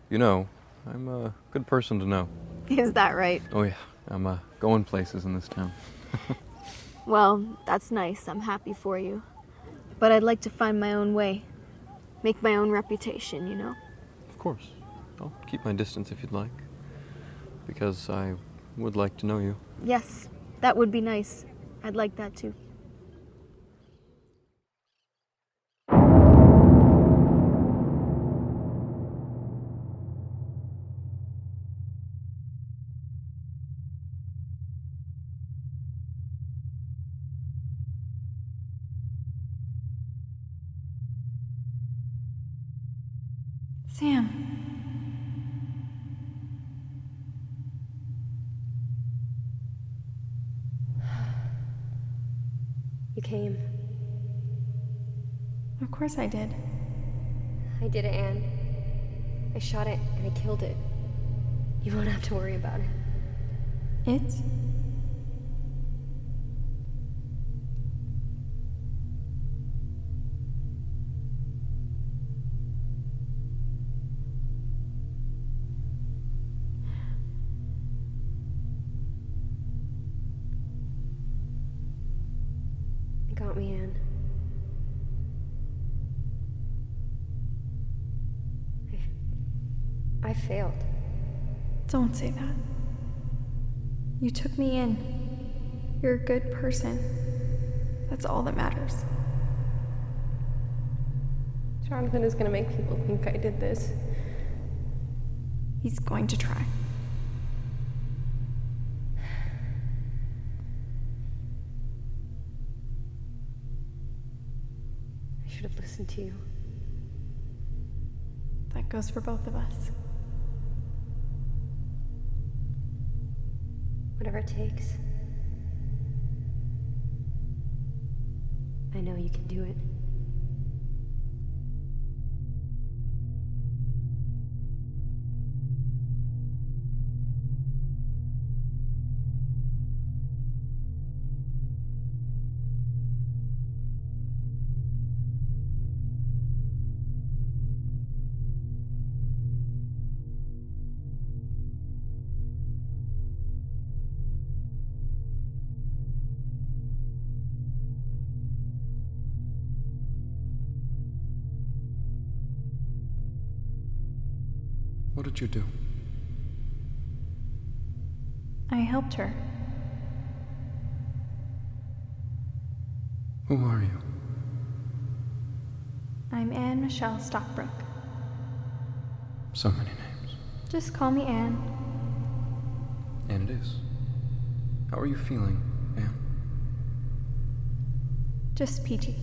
You know, I'm a good person to know. Is that right? Oh yeah, I'm going places in this town. Well, that's nice. I'm happy for you. But I'd like to find my own way. Make my own reputation, you know? Of course. I'll keep my distance if you'd like. Because I would like to know you. Yes, that would be nice. I'd like that too. Sam. You came. Of course I did. I did it, Anne. I shot it and I killed it. You won't have to worry about it. It? It got me, Anne. I failed. Don't say that. You took me in. You're a good person. That's all that matters. Jonathan is going to make people think I did this. He's going to try. I should have listened to you. That goes for both of us. Whatever it takes. I know you can do it. What did you do? I helped her. Who are you? I'm Anne Michelle Stockbrooke. So many names. Just call me Anne. And it is. How are you feeling, Anne? Just peachy.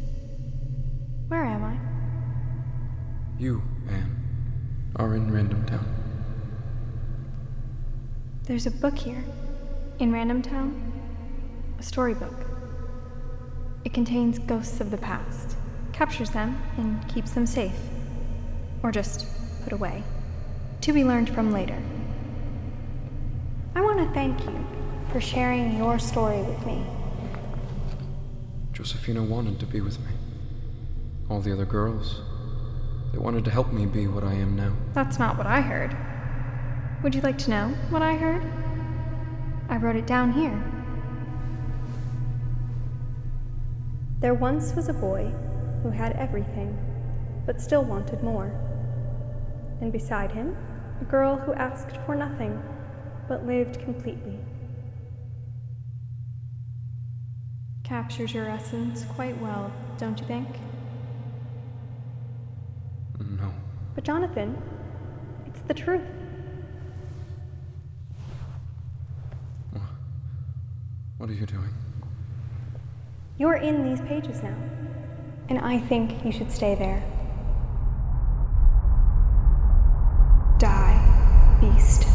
Where am I? You, Anne, are in RANDOMTOWN. There's a book here, in RANDOMTOWN. A storybook. It contains ghosts of the past, captures them, and keeps them safe. Or just put away, to be learned from later. I want to thank you for sharing your story with me. Josephina wanted to be with me. All the other girls, they wanted to help me be what I am now. That's not what I heard. Would you like to know what I heard? I wrote it down here. There once was a boy who had everything, but still wanted more. And beside him, a girl who asked for nothing, but lived completely. Captures your essence quite well, don't you think? No. But Jonathan, it's the truth. What are you doing? You're in these pages now, and I think you should stay there. Die, beast.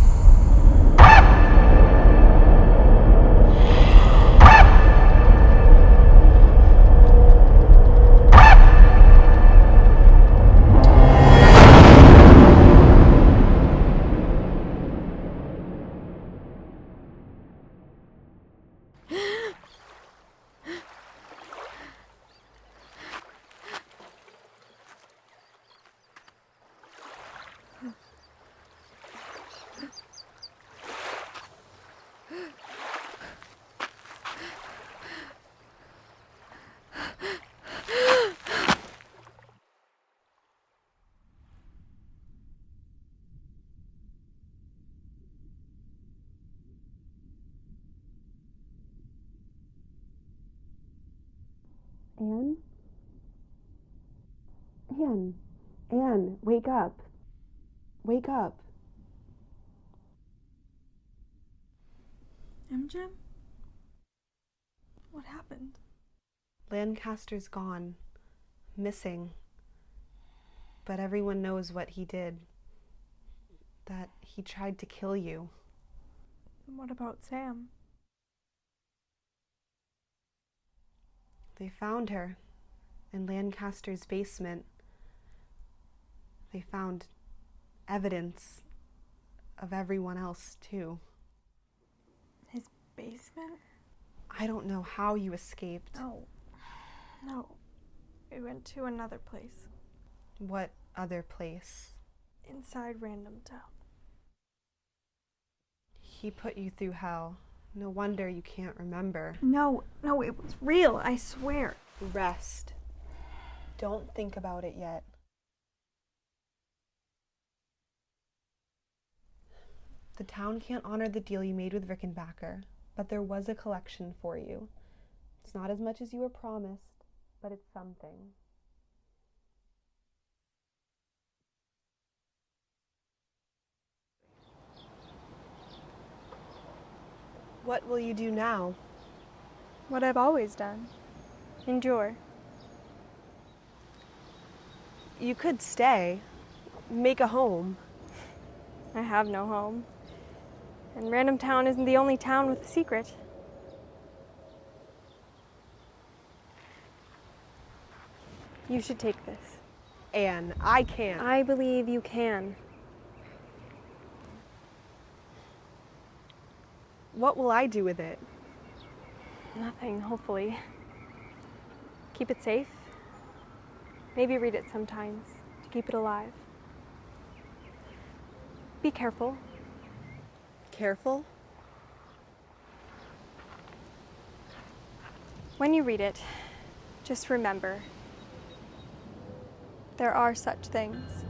Anne? Anne, wake up. Wake up. EmGem? What happened? Lancaster's gone. Missing. But everyone knows what he did. That he tried to kill you. What about Sam? They found her in Lancaster's basement. They found evidence of everyone else, too. His basement? I don't know how you escaped. No. We went to another place. What other place? Inside Random Town. He put you through hell. No wonder you can't remember. No, it was real, I swear. Rest. Don't think about it yet. The town can't honor the deal you made with Rickenbacker, but there was a collection for you. It's not as much as you were promised, but it's something. What will you do now? What I've always done. Endure. You could stay, make a home. I have no home. And Random Town isn't the only town with a secret. You should take this. Anne, I can't. I believe you can. What will I do with it? Nothing, hopefully. Keep it safe. Maybe read it sometimes to keep it alive. Be careful. Careful? When you read it, just remember, there are such things.